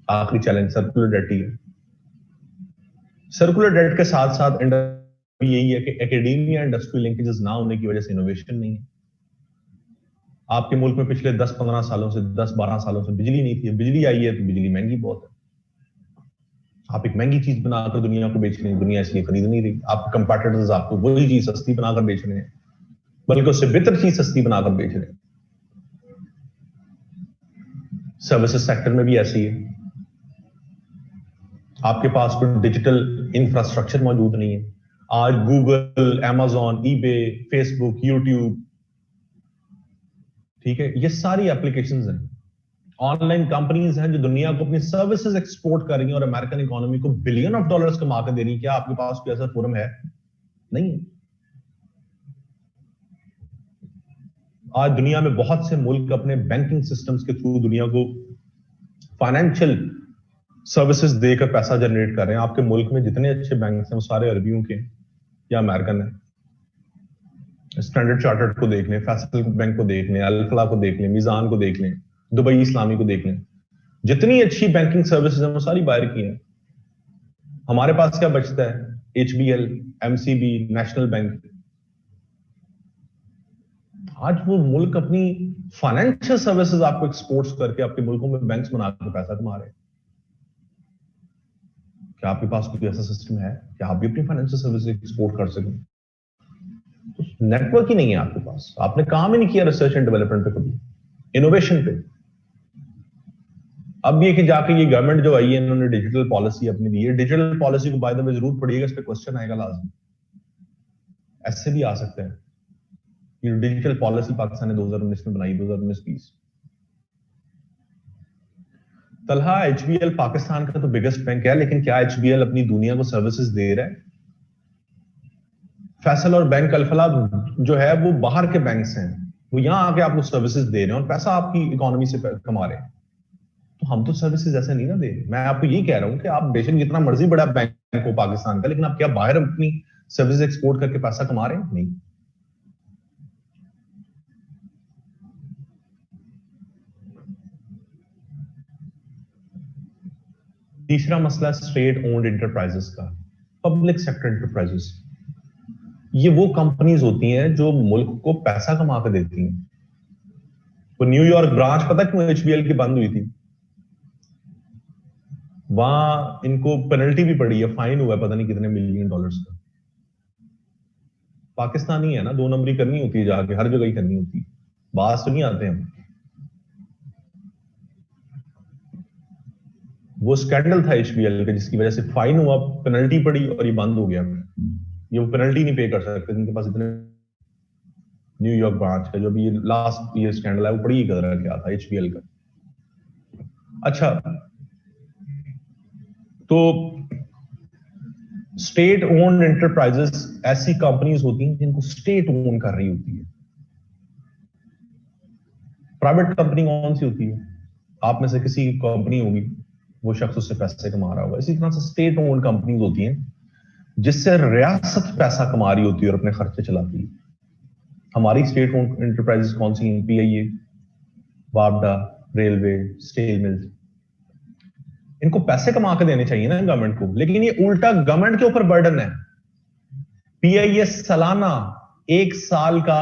आखिरी चैलेंज सर्कुलर डेट ही है। सर्कुलर डेट के साथ साथ यही है कि एकेडेमिया इंडस्ट्री लिंकेजेस ना होने की वजह से इनोवेशन नहीं है। आपके मुल्क में पिछले 10-15 सालों से 10-12 सालों से बिजली नहीं थी, बिजली आई है तो बिजली महंगी बहुत है। आप एक महंगी चीज बनाकर दुनिया को बेच रहे हैं, दुनिया इसलिए खरीद नहीं रही। आपके कंपैटिटर्स आपको वही चीज सस्ती बनाकर बेच रहे हैं, बल्कि उससे बेहतर चीज सस्ती बनाकर बेच रहे हैं। सर्विसेज सेक्टर में भी ऐसी है। आपके पास कोई डिजिटल इंफ्रास्ट्रक्चर मौजूद नहीं है। आज Google, Amazon, eBay, Facebook, YouTube, ठीक है, ये सारी एप्लीकेशंस हैं, ऑनलाइन कंपनीज हैं जो दुनिया को अपनी सर्विसेज एक्सपोर्ट कर रही हैं और अमेरिकन इकोनॉमी को बिलियन ऑफ डॉलर्स कमा के दे रही है। क्या आपके पास कोई ऐसा फोरम है? नहीं है। आज दुनिया में बहुत से मुल्क अपने बैंकिंग सिस्टम्स के थ्रू दुनिया को फाइनेंशियल सर्विसेज देकर पैसा जनरेट कर रहे हैं। आपके मुल्क में जितने अच्छे बैंक हैं वो सारे अरबियों के या अमेरिकन है। स्टैंडर्ड चार्टर्ड को देख लें, फैसल बैंक को देख लें, अल्फला को देख लें, मीजान को देख लें, दुबई इस्लामी को देख लें। जितनी अच्छी बैंकिंग सर्विसेज हैं वो सारी बाहर की हैं। हमारे पास क्या बचता है? HBL, MCB, national bank. आज वो मुल्क अपनी फाइनेंशियल सर्विसेज आपको एक्सपोर्ट्स करके आपके मुल्कों में बैंक्स बना के पैसा कमा रहे हैं। क्या आपके पास कोई ऐसा सिस्टम है कि आप भी अपनी फाइनेंशियल सर्विसेज एक्सपोर्ट कर सकें? तो नेटवर्क ही नहीं है आपके पास। आपने काम ही नहीं किया रिसर्च एंड डेवलपमेंट पे, कभी इनोवेशन पे। अब ये कि जाके ये गवर्नमेंट जो आई है, इन्होंने डिजिटल पॉलिसी अपनी दी है। डिजिटल पॉलिसी को बाय द वे जरूर पड़ेगा, इस पे क्वेश्चन आएगा लाजमी। ऐसे भी आ सकते हैं कि डिजिटल पॉलिसी पाकिस्तान ने 2019 में बनाई, 2019-20। तलहा, HBL पाकिस्तान का तो बिगेस्ट बैंक है, लेकिन क्या HBL अपनी दुनिया को सर्विसेज दे रहा है? फैसल और बैंक अल्फला जो है वो बाहर के बैंक्स हैं, वो यहां आके आपको सर्विसेज दे रहे हैं और पैसा आपकी इकोनॉमी से कमा रहे हैं। तो हम तो सर्विसेज ऐसे नहीं ना दे रहे। मैं आपको यही कह रहा हूं कि आप बेशक जितना मर्जी बड़ा बैंक हो पाकिस्तान का, लेकिन आप क्या बाहर अपनी सर्विस एक्सपोर्ट करके पैसा कमा रहे हैं? नहीं। तीसरा मसला स्टेट ओन्ड इंटरप्राइजेस का, पब्लिक सेक्टर इंटरप्राइजेस। ये वो कंपनीज होती हैं जो मुल्क को पैसा कमा के देती हैं। तो न्यूयॉर्क ब्रांच पता क्यों HBL की बंद हुई थी? वहां इनको पेनल्टी भी पड़ी है, फाइन हुआ है पता नहीं कितने मिलियन डॉलर्स का। पाकिस्तानी है ना, 2 नंबरी करनी होती है, जाके हर जगह ही करनी होती है। बात तो नहीं आते हम। वो स्कैंडल था HBL का, जिसकी वजह से फाइन हुआ, पेनल्टी पड़ी और ये बंद हो गया। ये वो पेनल्टी नहीं पे कर सकते जिनके पास इतने। न्यूयॉर्क ब्रांच का जो भी लास्ट ये स्कैंडल है वो बड़ी कदर क्या था HBL का। अच्छा, तो स्टेट ओन्ड एंटरप्राइजेस ऐसी कंपनीज होती हैं जिनको स्टेट ओन कर रही होती है। प्राइवेट कंपनी कौन सी होती है? आप में से किसी की कंपनी होगी, वो शख्स उससे पैसे कमा रहा होगा। इसी तरह से स्टेट ओन कंपनीज होती हैं जिससे रियासत पैसा कमा रही होती है और अपने खर्चे चलाती है। हमारी स्टेट ओन एंटरप्राइजेस कौन सी हैं? PIA, वापडा, रेलवे, स्टील मिल्स। इनको पैसे कमा के देने चाहिए ना गवर्नमेंट को, लेकिन ये उल्टा गवर्नमेंट के ऊपर बर्डन है। PIA सालाना एक साल का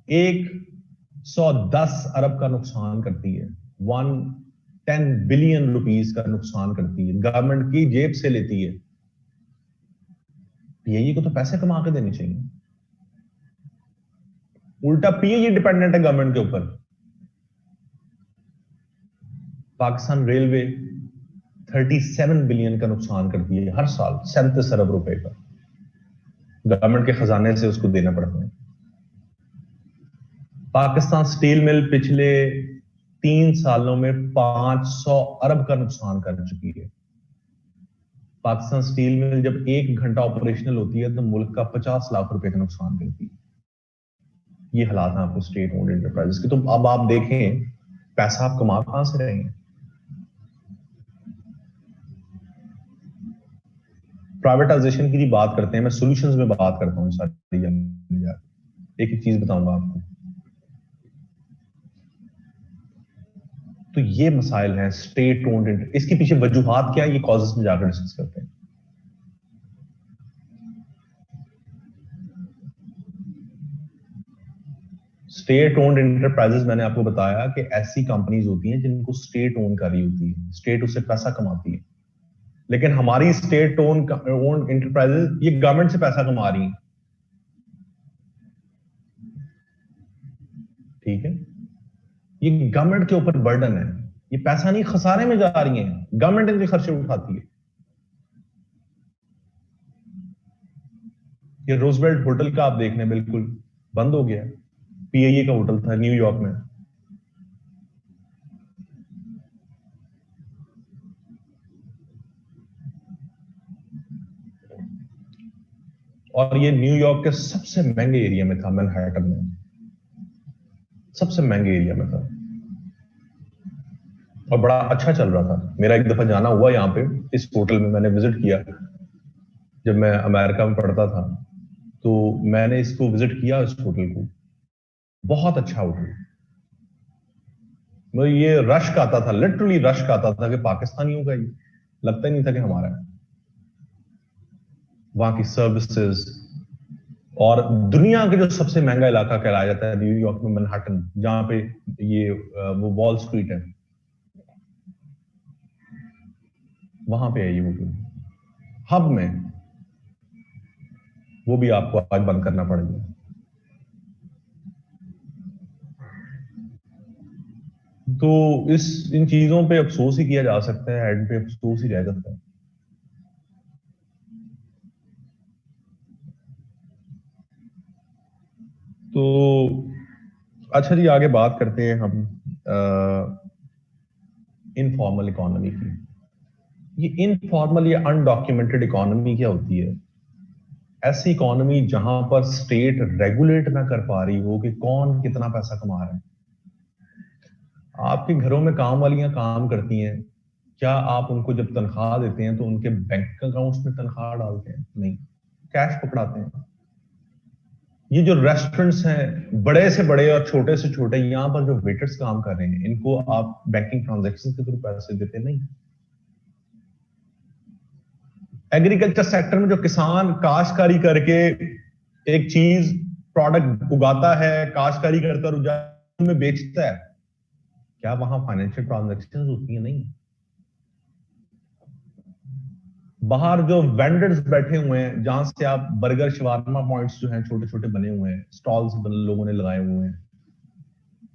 110 अरब का नुकसान करती है। 110 बिलियन रुपीस का नुकसान करती है, गवर्नमेंट की जेब से लेती है। PIA को तो पैसे कमा के देने चाहिए। उल्टा PIA डिपेंडेंट है गवर्नमेंट के ऊपर। पाकिस्तान रेलवे 37 बिलियन का नुकसान करती है हर साल, 37 अरब रुपए का गवर्नमेंट के खजाने से उसको देना पड़ता है। पाकिस्तान स्टील मिल पिछले 3 सालों में 500 अरब का नुकसान कर चुकी है। पाकिस्तान स्टील मिल जब 1 घंटा ऑपरेशनल होती है तो मुल्क का 50 लाख रुपए का नुकसान करती है। ये हालात हैं आपको स्टेट ओन्ड एंटरप्राइजेस के। तो अब आप देखें पैसा आप कमा कहां से रहेंगे? प्राइवेटाइजेशन की बात करते हैं, मैं सॉल्यूशंस में बात करता हूं सारी। एक एक चीज बताऊंगा आपको। तो ये मसाइल हैं स्टेट ओन्ड। इसके पीछे वजूहात क्या है, ये कॉजेस में जाकर डिस्कस करते हैं। स्टेट ओन्ड एंटरप्राइजेस, मैंने आपको बताया कि ऐसी कंपनीज होती हैं जिनको स्टेट ओन कर रही होती है, स्टेट उससे पैसा कमाती है। लेकिन हमारी स्टेट ओन एंटरप्राइजेस ये गवर्नमेंट से पैसा कमा रही हैं। ठीक है, ये गवर्नमेंट के ऊपर बर्डन है। ये पैसा नहीं खसारे में जा रही है, गवर्नमेंट इनके खर्चे उठाती है। ये रोजवेल्ट होटल का आप देखने बिल्कुल बंद हो गया। PIA का होटल था न्यूयॉर्क में। और ये न्यूयॉर्क के सबसे महंगे एरिया में था, मैनहट्टन में, सबसे महंगे एरिया में था और बड़ा अच्छा चल रहा था। मेरा एक दफा जाना हुआ यहाँ पे, इस होटल में मैंने विजिट किया जब मैं अमेरिका में पढ़ता था। तो मैंने इसको विजिट किया, इस होटल को। बहुत अच्छा होटल। ये रश्क आता था, लिटरली रश्क आता था कि पाकिस्तानियों का ही लगता ही नहीं था कि हमारा है। वहां की सर्विसेज, और दुनिया के जो सबसे महंगा इलाका कहलाया जाता है न्यूयॉर्क में मैनहट्टन, जहां पे ये वो वॉल स्ट्रीट है, वहां पे है ये वो हब में, वो भी आपको आज बंद करना पड़ेगा। तो इन चीजों पे अफसोस ही किया जा सकता है, एंड पे अफसोस ही रह जाता है। तो अच्छा जी, आगे बात करते हैं हम इनफॉर्मल इकोनॉमी की। ये इनफॉर्मल या अनडॉक्यूमेंटेड इकोनॉमी क्या होती है? ऐसी इकोनॉमी जहां पर स्टेट रेगुलेट ना कर पा रही हो कि कौन कितना पैसा कमा रहा है। आपके घरों में काम वालियां काम करती हैं, क्या आप उनको जब तनख्वाह देते हैं तो उनके बैंक अकाउंट्स में तनख्वाह डालते हैं? नहीं, कैश पकड़ाते हैं। ये जो रेस्टोरेंट्स हैं, बड़े से बड़े और छोटे से छोटे, यहां पर जो वेटर्स काम कर रहे हैं, इनको आप बैंकिंग ट्रांजैक्शन के थ्रू पैसे देते नहीं। एग्रीकल्चर सेक्टर में जो किसान काश्तकारी करके एक चीज प्रोडक्ट उगाता है, काश्तकारी करता और में बेचता है, क्या वहां फाइनेंशियल ट्रांजैक्शन होती है? नहीं। बाहर जो वेंडर्स बैठे हुए हैं, जहां से आप बर्गर शवारमा पॉइंट्स जो हैं छोटे छोटे बने हुए हैं, स्टॉल्स लोगों ने लगाए हुए हैं,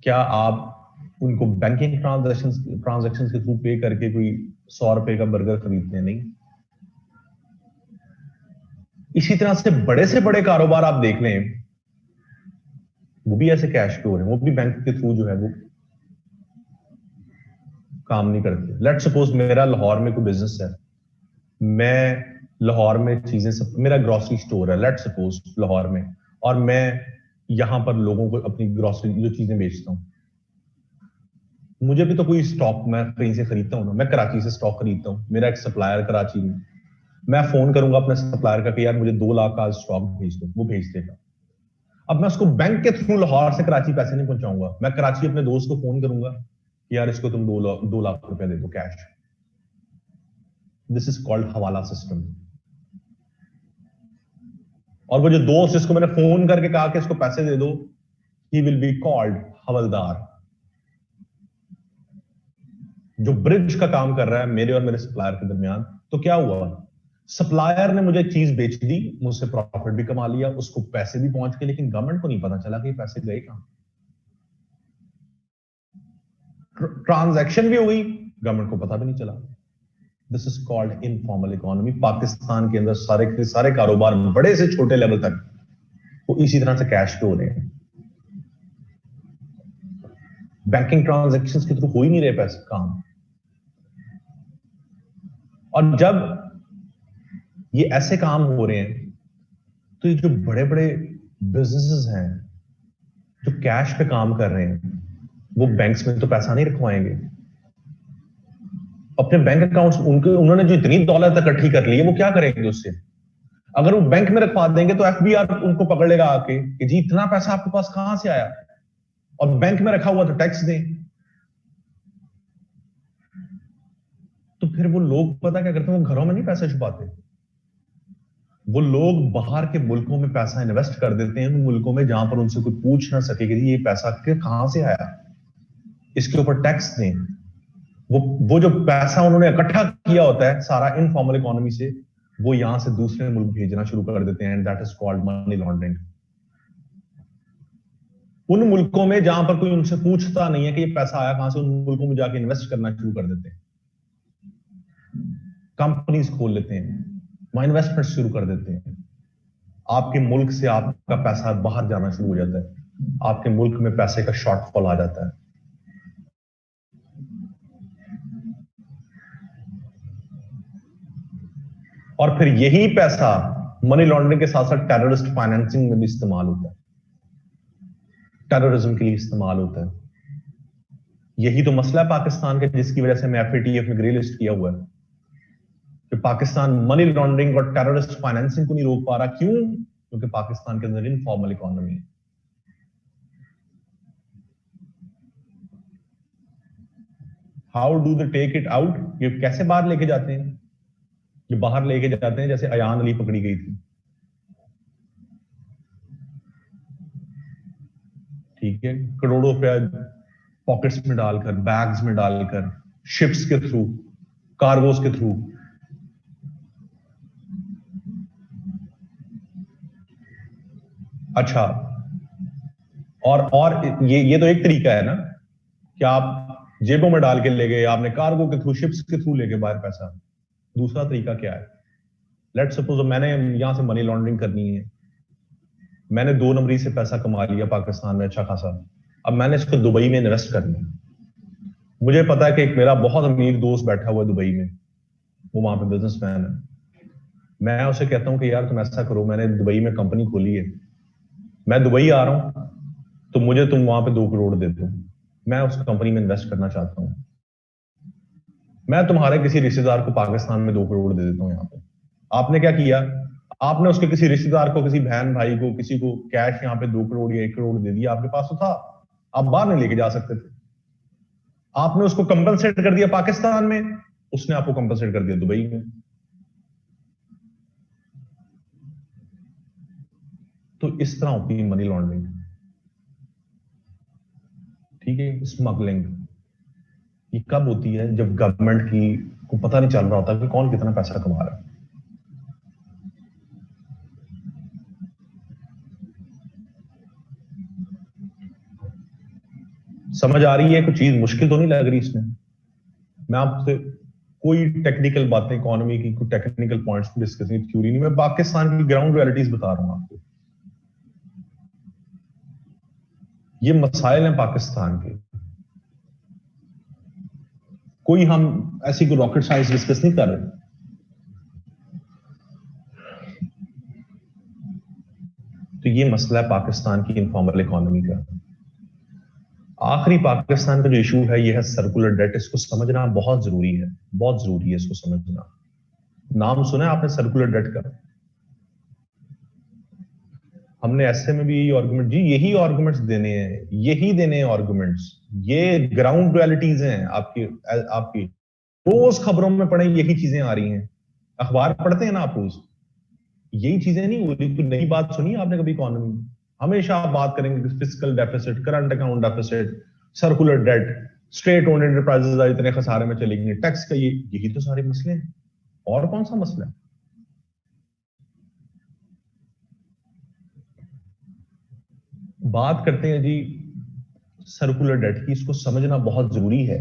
क्या आप उनको बैंकिंग ट्रांजैक्शन के थ्रू पे करके कोई 100 रुपए का बर्गर खरीदते हैं? नहीं। इसी तरह से बड़े कारोबार आप देख लें, वो भी ऐसे कैश पे हो रहे हैं, वो भी बैंक के थ्रू जो है वो काम नहीं करते। लेट्स सपोज मेरा लाहौर में कोई बिजनेस है, मैं लाहौर में चीजें सब, मेरा ग्रोसरी स्टोर है लेट्स सपोज लाहौर में, और मैं यहां पर लोगों को अपनी ग्रोसरी जो चीजें बेचता हूं, मुझे भी तो कोई स्टॉक मैं कहीं से खरीदता हूं ना, मैं कराची से स्टॉक खरीदता हूं, मेरा एक सप्लायर कराची में, मैं फोन करूंगा अपने सप्लायर का कि यार मुझे 2 लाख का स्टॉक भेज दो, वो भेज देगा। अब मैं उसको बैंक के थ्रू लाहौर से कराची पैसे नहीं पहुंचाऊंगा, मैं कराची अपने दोस्त को फोन करूंगा कि यार इसको तुम 2 लाख रुपए दे दो कैश। दिस इज कॉल्ड हवाला सिस्टम। और वो जो दोस्त जिसको मैंने फोन करके कहा कि इसको पैसे दे दो, ही विल बी कॉल्ड हवलदार, जो ब्रिज का काम कर रहा है मेरे और मेरे सप्लायर के दरमियान। तो क्या हुआ, सप्लायर ने मुझे चीज बेच दी, मुझसे प्रॉफिट भी कमा लिया, उसको पैसे भी पहुंच गए, लेकिन गवर्नमेंट को नहीं पता चला कि पैसे गए कहां। ट्रांजैक्शन भी हुई, गवर्नमेंट को पता भी नहीं चला। This is called informal economy. Pakistan के अंदर सारे के सारे कारोबार बड़े से छोटे लेवल तक वो इसी तरह से कैश पे हो रहे हैं, बैंकिंग ट्रांजैक्शंस के थ्रू हो ही नहीं रहे पैसे काम। और जब ये ऐसे काम हो रहे हैं, तो ये जो बड़े बड़े बिजनेसेस हैं जो कैश पे काम कर रहे हैं, वो बैंक्स में तो पैसा नहीं रखवाएंगे। अपने बैंक अकाउंट्स उनके, उन्होंने जो इतनी दौलत इकट्ठी कर ली है, वो क्या करेंगे उससे? अगर वो बैंक में रखवा देंगे तो एफबीआर उनको पकड़ लेगा आके कि जी इतना पैसा आपके पास कहां से आया, और बैंक में रखा हुआ तो टैक्स दें। तो फिर वो लोग पता क्या करते हैं, वो घरों में नहीं पैसे छुपाते, वो लोग बाहर के मुल्कों में पैसा इन्वेस्ट कर देते हैं, उन मुल्कों में जहां पर उनसे कोई पूछ ना सके कि ये पैसा कहां से आया, इसके ऊपर टैक्स दें। वो जो पैसा उन्होंने इकट्ठा किया होता है सारा इनफॉर्मल इकोनॉमी से, वो यहां से दूसरे मुल्क भेजना शुरू कर देते हैं, and that is called money laundering. उन मुल्कों में जहां पर कोई उनसे पूछता नहीं है कि ये पैसा आया कहां से, उन मुल्कों में जाके इन्वेस्ट करना शुरू कर देते हैं, कंपनीज खोल लेते हैं, वहां इन्वेस्टमेंट शुरू कर देते हैं। आपके मुल्क से आपका पैसा बाहर जाना शुरू हो जाता है, आपके मुल्क में पैसे का शॉर्टफॉल आ जाता है। और फिर यही पैसा मनी लॉन्ड्रिंग के साथ साथ टेररिस्ट फाइनेंसिंग में भी इस्तेमाल होता है, टेररिज्म के लिए इस्तेमाल होता है। यही तो मसला है पाकिस्तान का, जिसकी वजह से मैं एफएटीएफ में ग्रे लिस्ट किया हुआ है कि पाकिस्तान मनी लॉन्ड्रिंग और टेररिस्ट फाइनेंसिंग को नहीं रोक पा रहा। क्यों? क्योंकि पाकिस्तान के अंदर इनफॉर्मल इकोनॉमी है। How do they take it out, ये कैसे बाहर लेके जाते हैं? ये बाहर लेके जाते हैं जैसे अयान अली पकड़ी गई थी, ठीक है, करोड़ों रुपया पॉकेट्स में डालकर, बैग्स में डालकर, शिप्स के थ्रू, कार्गोस के थ्रू। अच्छा, और ये तो एक तरीका है ना कि आप जेबों में डाल के ले गए, आपने कार्गो के थ्रू, शिप्स के थ्रू लेके बाहर पैसा। दूसरा तरीका क्या है? लेट्स सपोज मैंने यहां से मनी लॉन्ड्रिंग करनी है, मैंने 2 नंबरी से पैसा कमा लिया पाकिस्तान में अच्छा खासा, अब मैंने इसको दुबई में इन्वेस्ट करना है। मुझे पता है कि एक मेरा बहुत अमीर दोस्त बैठा हुआ है दुबई में, वो वहां पे बिजनेसमैन है। मैं उसे कहता हूं कि यार तुम ऐसा करो, मैंने दुबई में कंपनी खोली है, मैं दुबई आ रहा हूं, तो मुझे तुम वहां पे 2 करोड़ दे दो, मैं उस कंपनी में इन्वेस्ट करना चाहता हूं। मैं तुम्हारे किसी रिश्तेदार को पाकिस्तान में 2 करोड़ दे देता हूं यहाँ पे। आपने क्या किया? आपने उसके किसी रिश्तेदार को, किसी बहन भाई को, किसी को कैश यहाँ पे 2 करोड़ या 1 करोड़ दे दिया, आपके पास तो था, आप बाहर नहीं लेके जा सकते थे। आपने उसको कंपनसेट कर दिया पाकिस्तान में, उसने आपको कंपनसेट कर दिया दुबई में। तो इस तरह होती है मनी लॉन्ड्रिंग, ठीक है। स्मगलिंग ये कब होती है? जब गवर्नमेंट की को पता नहीं चल रहा होता कि कौन कितना पैसा कमा रहा है। समझ आ रही है? कुछ चीज मुश्किल तो नहीं लग रही इसमें? मैं आपसे कोई टेक्निकल बातें इकोनॉमी की, कोई टेक्निकल पॉइंट्स डिस्कस नहीं, थ्योरी नहीं, मैं पाकिस्तान की ग्राउंड रियलिटीज बता रहा हूं आपको। ये मसाइल हैं पाकिस्तान के, कोई हम ऐसी कोई रॉकेट साइंस डिस्कस नहीं कर रहे। तो ये मसला है पाकिस्तान की इनफॉर्मल इकोनॉमी का। आखिरी पाकिस्तान का जो इशू है ये है सर्कुलर डेट। इसको समझना बहुत जरूरी है, बहुत जरूरी है इसको समझना। नाम सुना है आपने सर्कुलर डेट का? हमने ऐसे में भी यही आर्गुमेंट, जी यही आर्गुमेंट्स देने हैं, यही देने हैं आर्गुमेंट्स। ये ग्राउंड रियलिटीज हैं आपकी आपकी रोज खबरों में पढ़े यही चीजें आ रही हैं, अखबार पढ़ते हैं ना आप रोज, यही चीजें नहीं हो रही। कोई नई बात सुनी आपने कभी इकोनॉमी में? हमेशा आप बात करेंगे physical deficit, current account deficit, circular debt, state owned enterprises इतने खसारे में चली गई, टैक्स का ये, यही तो सारे मसले हैं। और कौन सा मसला है? बात करते हैं जी सर्कुलर डेट की, इसको समझना बहुत जरूरी है।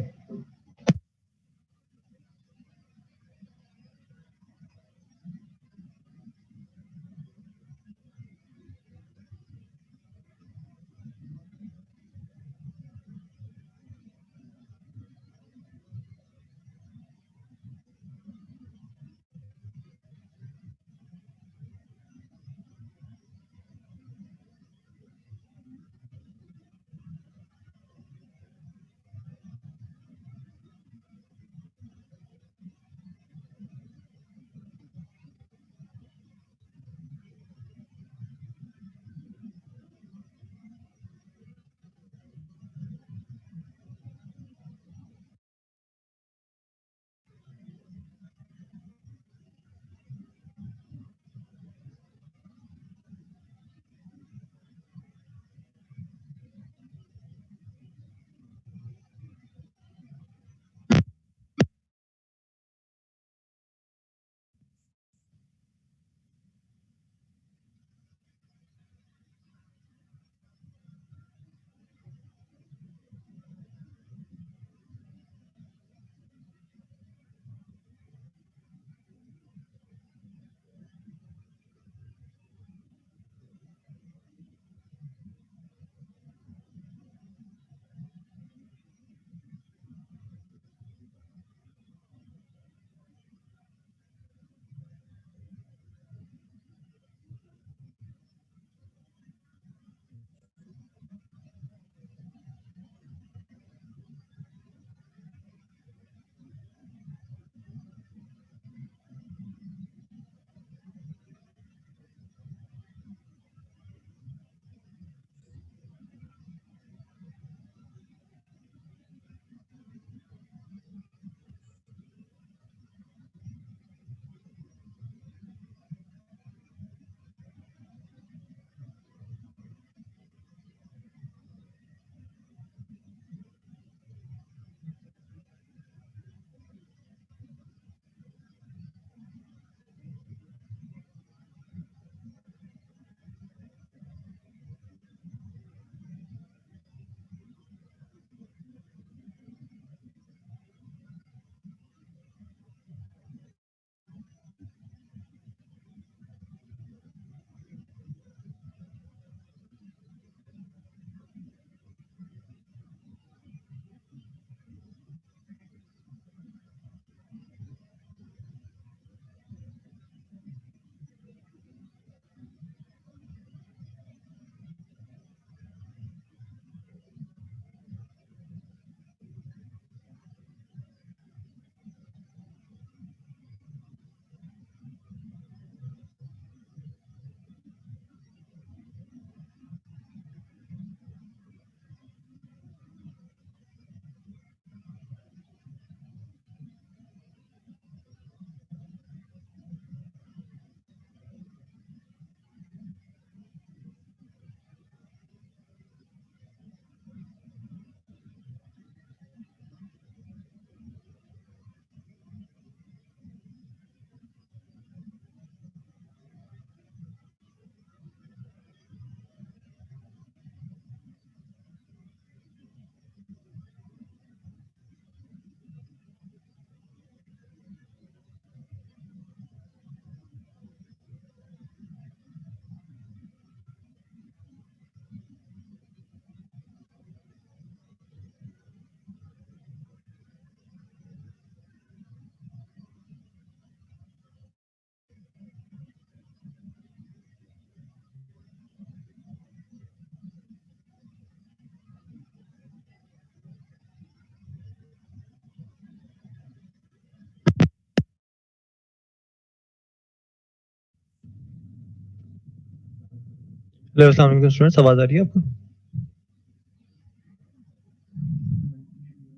हेलो, अस्सलाम वालेकुम स्टूडेंट्स, आवाज आ रही है आपको?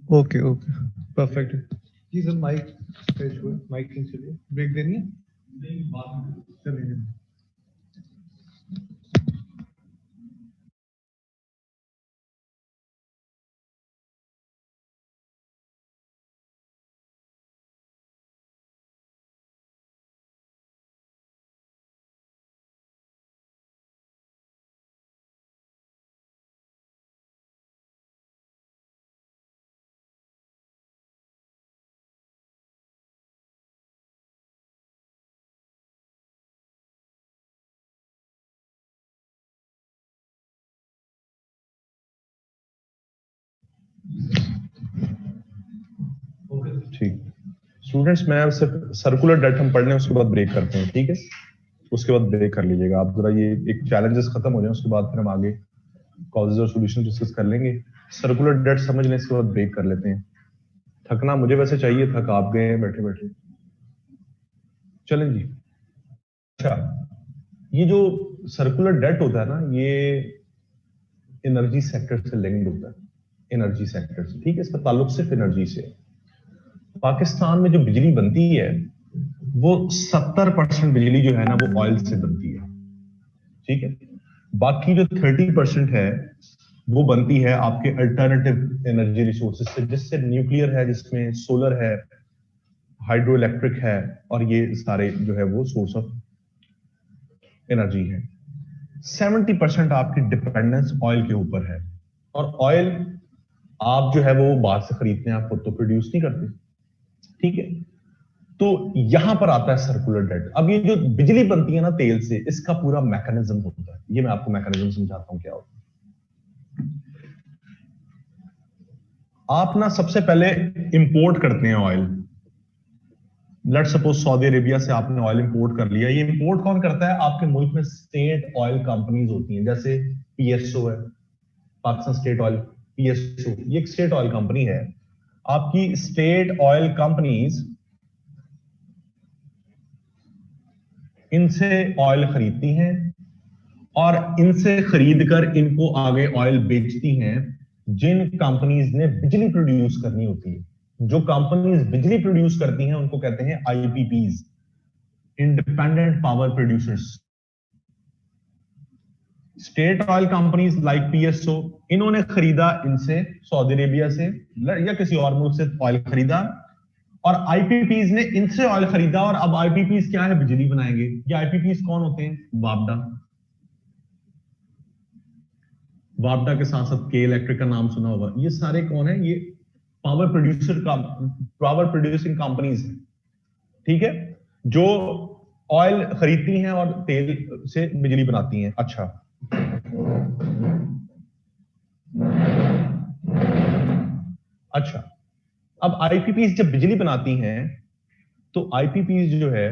Okay okay, perfect. जी सर, माइक माइक चलिए, ब्रेक देनी है? चलिए। ठीक, स्टूडेंट्स मैं सिर्फ सर्कुलर डेट हम पढ़ लें, उसके बाद ब्रेक करते हैं, ठीक है? उसके बाद ब्रेक कर लीजिएगा आप जरा, ये एक चैलेंजेस खत्म हो जाए उसके बाद फिर हम आगे कॉजेज और सॉल्यूशन डिस्कस कर लेंगे। सर्कुलर डेट समझ लें, इसके बाद ब्रेक कर लेते हैं। थकना मुझे वैसे चाहिए, थक आप गए हैं बैठे बैठे। चलें जी। अच्छा, ये जो सर्कुलर डेट होता है ना, ये एनर्जी सेक्टर से लिंक्ड होता है, एनर्जी सेक्टर से, ठीक है? इसका ताल्लुक सिर्फ एनर्जी से। पाकिस्तान में जो बिजली बनती है वो 70% बिजली जो है ना वो ऑयल से बनती है, ठीक है? बाकी जो 30% है वो बनती है आपके अल्टरनेटिव एनर्जी रिसोर्सेज से, जिससे न्यूक्लियर है, जिसमें सोलर है, हाइड्रो इलेक्ट्रिक है, और ये सारे जो है वो सोर्स ऑफ एनर्जी है। 70% आपकी डिपेंडेंस ऑयल के ऊपर है, और ऑयल आप जो है वो बाहर से खरीदते हैं, आप खुद तो प्रोड्यूस नहीं करते, ठीक है? तो यहां पर आता है सर्कुलर डेट। अब ये जो बिजली बनती है ना तेल से, इसका पूरा मैकेनिज्म होता है, ये मैं आपको मैकेनिज्म समझाता हूं क्या होता है। आप ना सबसे पहले इंपोर्ट करते हैं oil. Let suppose Saudi Arabia से आपने ऑयल इंपोर्ट कर लिया। ये इंपोर्ट कौन करता है? आपके मुल्क में स्टेट ऑयल कंपनीज होती हैं, जैसे पीएसओ है, पाकिस्तान स्टेट ऑयल, पीएसओ ये एक स्टेट ऑयल कंपनी है। आपकी स्टेट ऑयल कंपनीज इनसे ऑयल खरीदती हैं, और इनसे खरीदकर इनको आगे ऑयल बेचती हैं जिन कंपनीज ने बिजली प्रोड्यूस करनी होती है। जो कंपनीज बिजली प्रोड्यूस करती हैं उनको कहते हैं IPPs, independent power producers. State oil companies like PSO, इन्होंने खरीदा इनसे, सऊदी अरेबिया से या किसी और मुल्क से ऑयल खरीदा, और आईपीपीज ने इनसे ऑयल खरीदा। और अब आईपीपीज क्या है? बिजली बनाएंगे। ये आईपीपीज कौन होते हैं? वापडा। वापडा के साथ साथ के इलेक्ट्रिक का नाम सुना होगा। ये सारे कौन है? ये पावर प्रोड्यूसर का, पावर प्रोड्यूसिंग कंपनीज है, ठीक है? जो ऑयल खरीदती हैं और तेल से बिजली बनाती हैं। अच्छा, अच्छा, अब आईपीपीज जब बिजली बनाती हैं तो आईपीपीज जो है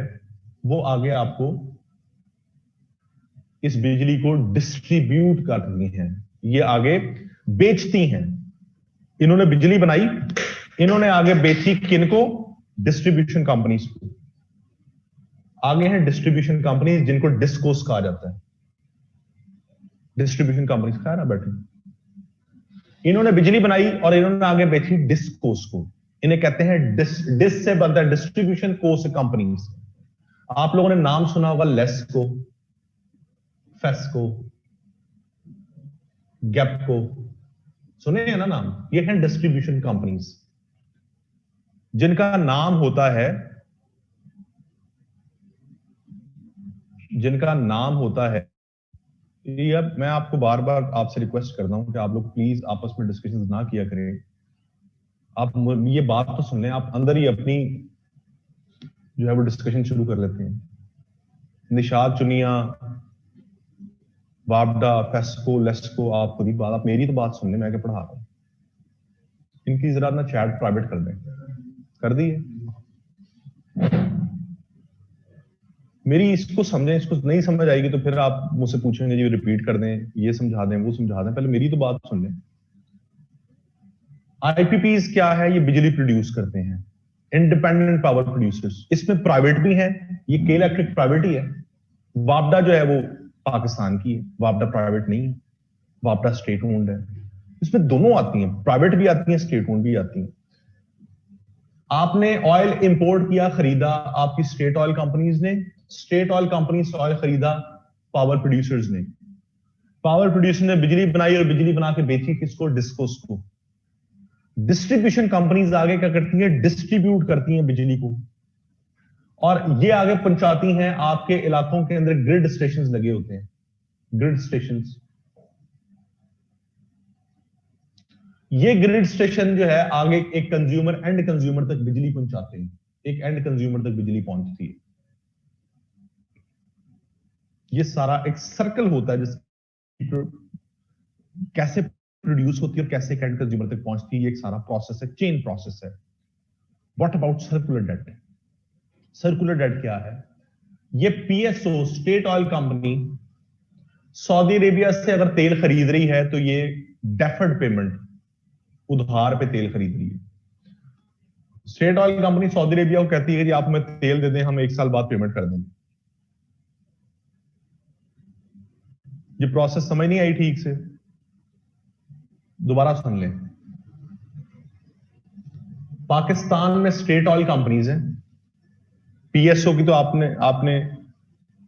वो आगे आपको इस बिजली को डिस्ट्रीब्यूट करती हैं, ये आगे बेचती हैं। इन्होंने बिजली बनाई, इन्होंने आगे बेची किनको? डिस्ट्रीब्यूशन कंपनीज को। आगे हैं डिस्ट्रीब्यूशन कंपनीज जिनको डिस्कोस कहा जाता है। डिस्ट्रीब्यूशन कंपनीज कहा ना बैठे, इन्होंने बिजली बनाई और इन्होंने आगे बेची डिस्कोस को। इन्हें कहते हैं डिस से बनता है डिस्ट्रीब्यूशन कोस कंपनीज। आप लोगों ने नाम सुना होगा लेस्को, फेस्को, गैपको, सुने हैं ना नाम? ये हैं डिस्ट्रीब्यूशन कंपनीज जिनका नाम होता है, जिनका नाम होता है। ये अब मैं आपको बार बार आपसे रिक्वेस्ट करता हूं कि आप लोग प्लीज आपस में डिस्कशन ना किया करें। आप ये बात तो सुन लें, आप अंदर ही अपनी जो है वो डिस्कशन शुरू कर लेते हैं। निशाद चुनिया, वापडा, फेस्को, लेस्को, आप खुद ही बात, आप मेरी तो बात सुन लें, मैं क्या पढ़ा रहा हूं। इनकी जरा अपना चैट प्राइवेट कर दें। कर दिए? मेरी इसको समझें, इसको नहीं समझ आएगी तो फिर आप मुझसे पूछेंगे जी रिपीट कर दें, ये समझा दें, वो समझा दें। पहले मेरी तो बात सुन लें। आईपीपीज क्या है? ये बिजली प्रोड्यूस करते हैं, इंडिपेंडेंट पावर प्रोड्यूसर्स। इसमें प्राइवेट भी है, ये के इलेक्ट्रिक प्राइवेट ही है। वापडा जो है वो पाकिस्तान की है, वापडा प्राइवेट नहीं है, वापडा स्टेट ओन्ड है। इसमें दोनों आती हैं, प्राइवेट भी आती हैं, स्टेट ओन्ड भी आती हैं। आपने ऑयल इंपोर्ट किया, खरीदा आपकी स्टेट ऑयल कंपनीज ने, स्टेट ऑयल कंपनी से ऑयल खरीदा पावर प्रोड्यूसर्स ने, पावर प्रोड्यूसर ने बिजली बनाई और बिजली बना के बेची किसको? डिस्कोस को। डिस्ट्रीब्यूशन कंपनीज आगे क्या करती हैं? डिस्ट्रीब्यूट करती हैं बिजली को, और ये आगे पहुंचाती हैं आपके इलाकों के अंदर। ग्रिड स्टेशन लगे होते हैं, ग्रिड स्टेशन। ये ग्रिड स्टेशन जो है आगे एक कंज्यूमर, एंड कंज्यूमर तक बिजली पहुंचाते हैं, एक एंड कंज्यूमर तक बिजली पहुंचती है। ये सारा एक सर्कल होता है जिस कैसे प्रोड्यूस होती है और कैसे एंड कंज्यूमर तक पहुंचती है। ये एक सारा प्रोसेस है, चेन प्रोसेस है। What about circular debt? Circular debt क्या है? ये PSO, state oil company, Saudi Arabia से अगर तेल खरीद रही है तो ये डेफर्ड पेमेंट, उधार पे तेल खरीद रही है। State oil company Saudi Arabia को कहती है कि आप हमें तेल दे दें, हम 1 साल बाद पेमेंट कर देंगे। ये प्रोसेस समझ नहीं आई ठीक से? दोबारा सुन लें। पाकिस्तान में स्टेट ऑयल कंपनीज हैं, पीएसओ की तो आपने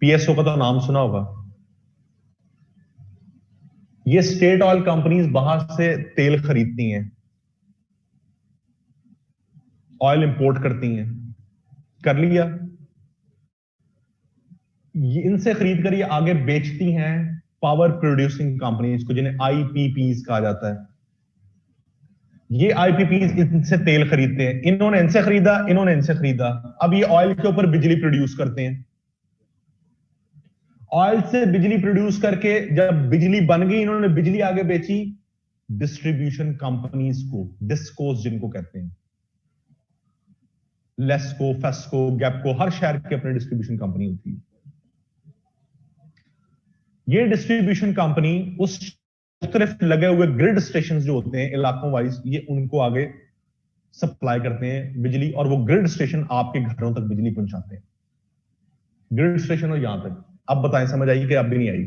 पीएसओ का तो नाम सुना होगा। ये स्टेट ऑयल कंपनीज बाहर से तेल खरीदती हैं, ऑयल इंपोर्ट करती हैं, कर लिया। ये इनसे खरीद कर ये आगे बेचती हैं पावर प्रोड्यूसिंग कंपनीज को, जिन्हें आईपीपीज कहा जाता है। ये आईपीपीज इनसे तेल खरीदते हैं, इन्होंने इनसे खरीदा, इन्होंने इनसे खरीदा। अब ये ऑयल के ऊपर बिजली प्रोड्यूस करते हैं। ऑयल से बिजली प्रोड्यूस करके जब बिजली बन गई, इन्होंने बिजली आगे बेची डिस्ट्रीब्यूशन कंपनीज को, डिस्कोस जिनको कहते हैं। लेस्को, फेस्को, गैपको, हर शहर की अपनी डिस्ट्रीब्यूशन कंपनी होती है। ये डिस्ट्रीब्यूशन कंपनी उस तरफ लगे हुए ग्रिड स्टेशन जो होते हैं इलाकों वाइज, ये उनको आगे सप्लाई करते हैं बिजली, और वो ग्रिड स्टेशन आपके घरों तक बिजली पहुंचाते हैं। ग्रिड स्टेशन और यहां तक। अब बताएं, समझ आई कि अब भी नहीं आई?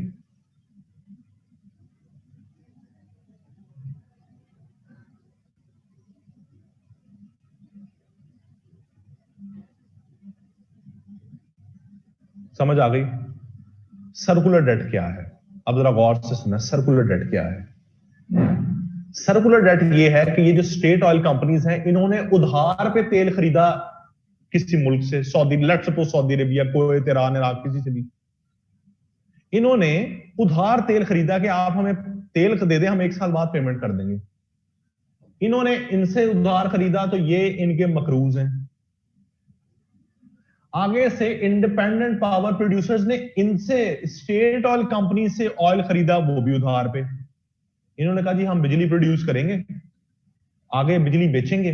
समझ आ गई? सर्कुलर डेट क्या है? अब जरा गौर से सुना, सर्कुलर डेट क्या है? सर्कुलर डेट ये है कि ये जो स्टेट ऑयल कंपनीज हैं, इन्होंने उधार पे तेल खरीदा किसी मुल्क से, Saudi, let's suppose Saudi Arabia, Kuwait, Iran, Iraq, किसी से भी। इन्होंने उधार तेल खरीदा कि आप हमें तेल दे दें, हम 1 साल बाद पेमेंट कर देंगे। इन्होंने इनसे उधार खरीदा तो ये इनके मकरूज हैं। आगे से इंडिपेंडेंट पावर प्रोड्यूसर्स ने इनसे, स्टेट ऑयल कंपनी से ऑयल खरीदा, वो भी उधार पे। इन्होंने कहा जी हम बिजली प्रोड्यूस करेंगे, आगे बिजली बेचेंगे,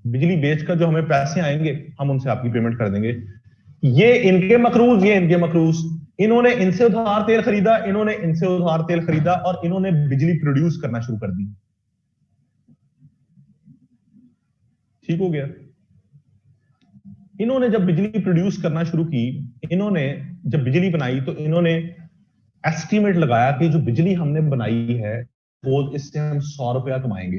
बिजली बेचकर जो हमें पैसे आएंगे हम उनसे आपकी पेमेंट कर देंगे। ये इनके मकरूज, ये इनके मकरूज। इन्होंने इनसे उधार तेल खरीदा, इन्होंने इनसे उधार तेल खरीदा, और इन्होंने बिजली प्रोड्यूस करना शुरू कर दी। ठीक हो गया? इन्होंने जब बिजली प्रोड्यूस करना शुरू की, इन्होंने जब बिजली बनाई तो इन्होंने एस्टिमेट लगाया कि जो बिजली हमने बनाई है वो इससे हम 100 रुपया कमाएंगे।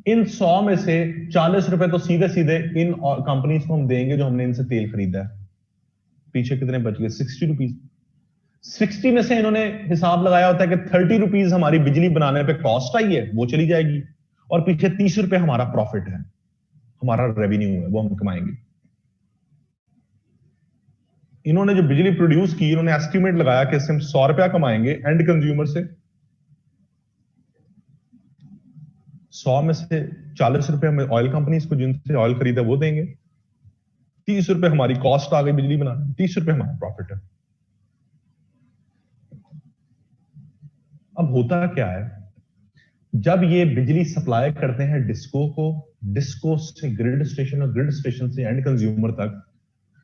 इन 100 में से 40 रुपए तो सीधे सीधे इन कंपनीज को हम देंगे जो हमने इनसे तेल खरीदा है। पीछे कितने बच गए? 60 रुपीज। 60 में से इन्होंने हिसाब लगाया होता है कि 30 रुपीज हमारी बिजली बनाने पे कॉस्ट आई है, वो चली जाएगी, और पीछे 30 रुपए हमारा प्रॉफिट है, हमारा रेवेन्यू है, वो हम कमाएंगे। इन्होंने जो बिजली प्रोड्यूस की, इन्होंने एस्टिमेट लगाया कि इससे हम 100 रुपया कमाएंगे एंड कंज्यूमर से। 100 में से 40 रुपए हमें ऑयल कंपनीज को जिनसे ऑयल खरीदा वो देंगे, 30 रुपए हमारी कॉस्ट आ गई बिजली बनाने, 30 रुपए हमारा प्रॉफिट है। अब होता क्या है, जब ये बिजली सप्लाई करते हैं डिस्को को, डिस्को से ग्रिड स्टेशन और ग्रिड स्टेशन से एंड कंज्यूमर तक,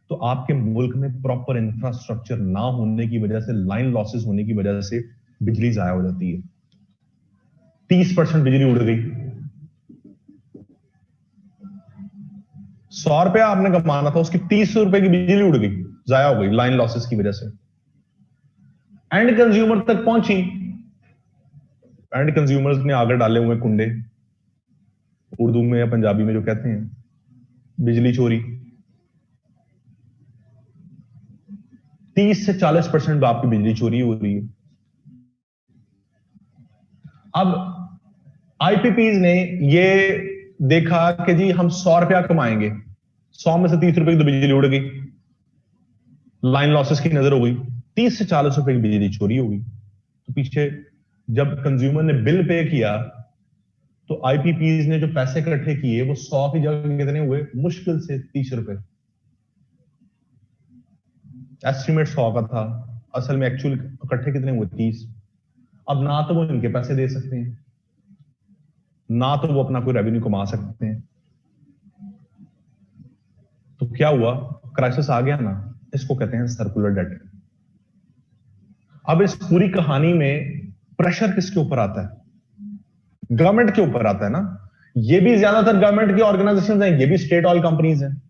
तो आपके मुल्क में प्रॉपर इंफ्रास्ट्रक्चर ना होने की वजह से, लाइन लॉसेस होने की वजह से बिजली जाया हो जाती है। 30% बिजली उड़ गई। 100 रुपया आपने कमाना था, उसकी 30 रुपए की बिजली उड़ गई। जाया हो गई लाइन लॉसेस की वजह से। एंड कंज्यूमर तक पहुंची, एंड कंज्यूमर्स ने आगे डाले हुए कुंडे, उर्दू में या पंजाबी में जो कहते हैं बिजली चोरी। 30 से 40% आपकी बिजली चोरी हो रही है। अब आईपीपीज ने ये देखा कि जी हम 100 रुपया कमाएंगे, 100 में से 30 रुपए की तो बिजली उड़ गई, लाइन लॉसेस की नजर हो गई, 30 से 40 रुपए की बिजली चोरी हो गई। तो पीछे जब कंज्यूमर ने बिल पे किया तो आईपीपीज ने जो पैसे इकट्ठे किए वो 100 की जगह कितने हुए, मुश्किल से 30 रुपए। एस्टिमेट 100 का था, असल में एक्चुअल इकट्ठे कितने हुए, 30। अब ना तो वो इनके पैसे दे सकते हैं, ना तो वो अपना कोई रेवेन्यू कमा सकते हैं। तो क्या हुआ, क्राइसिस आ गया ना, इसको कहते हैं सर्कुलर डेट। अब इस पूरी कहानी में प्रेशर किसके ऊपर आता है, गवर्नमेंट के ऊपर आता है ना। ये भी ज्यादातर गवर्नमेंट की ऑर्गेनाइजेशंस हैं, ये भी स्टेट ऑयल कंपनीज हैं।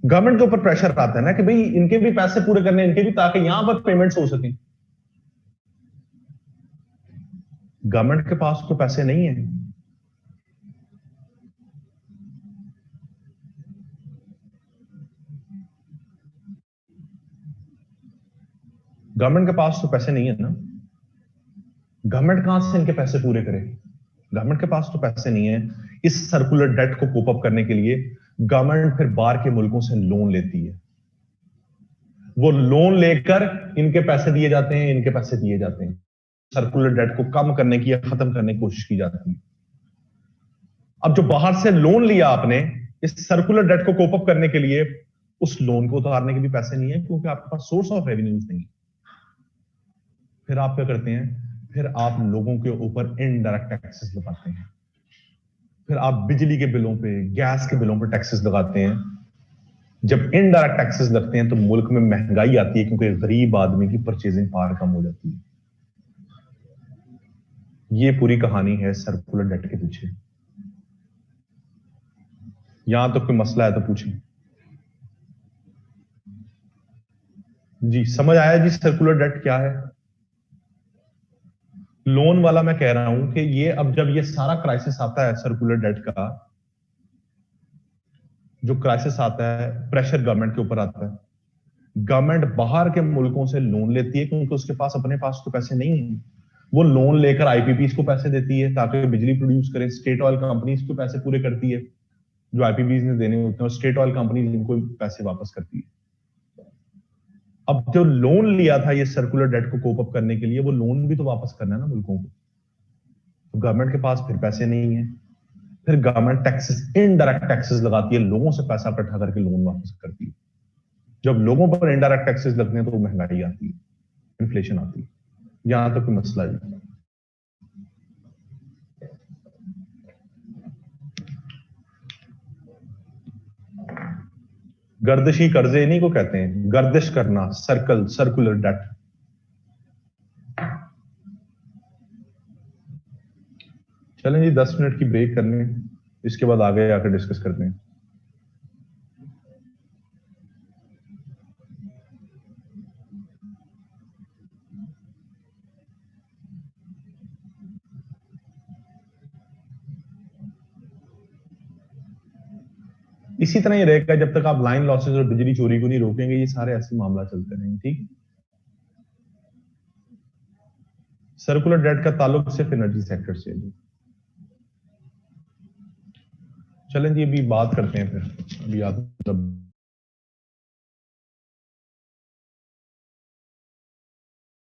गवर्नमेंट के ऊपर प्रेशर आता है ना कि भाई इनके भी पैसे पूरे करने, इनके भी, ताकि यहां पर पेमेंट्स हो सके। गवर्नमेंट के पास तो पैसे नहीं है, गवर्नमेंट के पास तो पैसे नहीं है ना। गवर्नमेंट कहां से इनके पैसे पूरे करे, गवर्नमेंट के पास तो पैसे नहीं है। इस सर्कुलर डेट को कोप अप करने के लिए गवर्नमेंट फिर बाहर के मुल्कों से लोन लेती है। वो लोन लेकर इनके पैसे दिए जाते हैं, इनके पैसे दिए जाते हैं। सर्कुलर डेट को कम करने की या खत्म करने की कोशिश की जाती है। अब जो बाहर से लोन लिया आपने इस सर्कुलर डेट को कोप अप करने के लिए, उस लोन को उतारने के भी पैसे नहीं है, क्योंकि आपके पास सोर्स ऑफ रेवेन्यूज नहीं। फिर आप क्या करते हैं, फिर आप लोगों के ऊपर इनडायरेक्ट टैक्सेस लगाते हैं। फिर आप बिजली के बिलों पे, गैस के बिलों पे टैक्सेस लगाते हैं। जब इनडायरेक्ट टैक्सेस लगते हैं तो मुल्क में महंगाई आती है, क्योंकि गरीब आदमी की परचेजिंग पावर कम हो जाती है। ये पूरी कहानी है सर्कुलर डेट के पीछे। यहां तो कोई मसला है तो पूछें। जी समझ आया जी सर्कुलर डेट क्या है। लोन वाला मैं कह रहा हूं कि ये अब जब ये सारा क्राइसिस आता है सर्कुलर डेट का, जो क्राइसिस आता है प्रेशर गवर्नमेंट के ऊपर आता है। गवर्नमेंट बाहर के मुल्कों से लोन लेती है, क्योंकि उसके पास अपने पास तो पैसे नहीं है। वो लोन लेकर आईपीपीज को पैसे देती है ताकि बिजली प्रोड्यूस करें, स्टेट ऑयल कंपनीज को पैसे पूरे करती है जो आईपीपीज ने देने होते हैं, और स्टेट ऑयल कंपनीज इनको पैसे वापस करती है। अब जो लोन लिया था ये सर्कुलर डेट को कोप अप करने के लिए, वो लोन भी तो वापस करना है ना मुल्कों को। तो गवर्नमेंट के पास फिर पैसे नहीं है, फिर गवर्नमेंट टैक्सेस, इनडायरेक्ट टैक्सेस लगाती है, लोगों से पैसा इकट्ठा करके लोन वापस करती है। जब लोगों पर इनडायरेक्ट टैक्सेस लगते हैं तो महंगाई आती है, इन्फ्लेशन आती है। यहां तक कोई मसला है। गर्दिशी कर्जे इन्हीं को कहते हैं, गर्दिश करना, सर्कल, सर्कुलर डेट। चलें जी 10 मिनट की ब्रेक करने, इसके बाद आगे आकर डिस्कस करते हैं। इसी तरह ही रहेगा जब तक आप लाइन लॉसेस और बिजली चोरी को नहीं रोकेंगे, ये सारे ऐसे मामला चलते रहेंगे। ठीक, सर्कुलर डेट का ताल्लुक सिर्फ एनर्जी सेक्टर से है। चलें जी अभी बात करते हैं, फिर अभी आप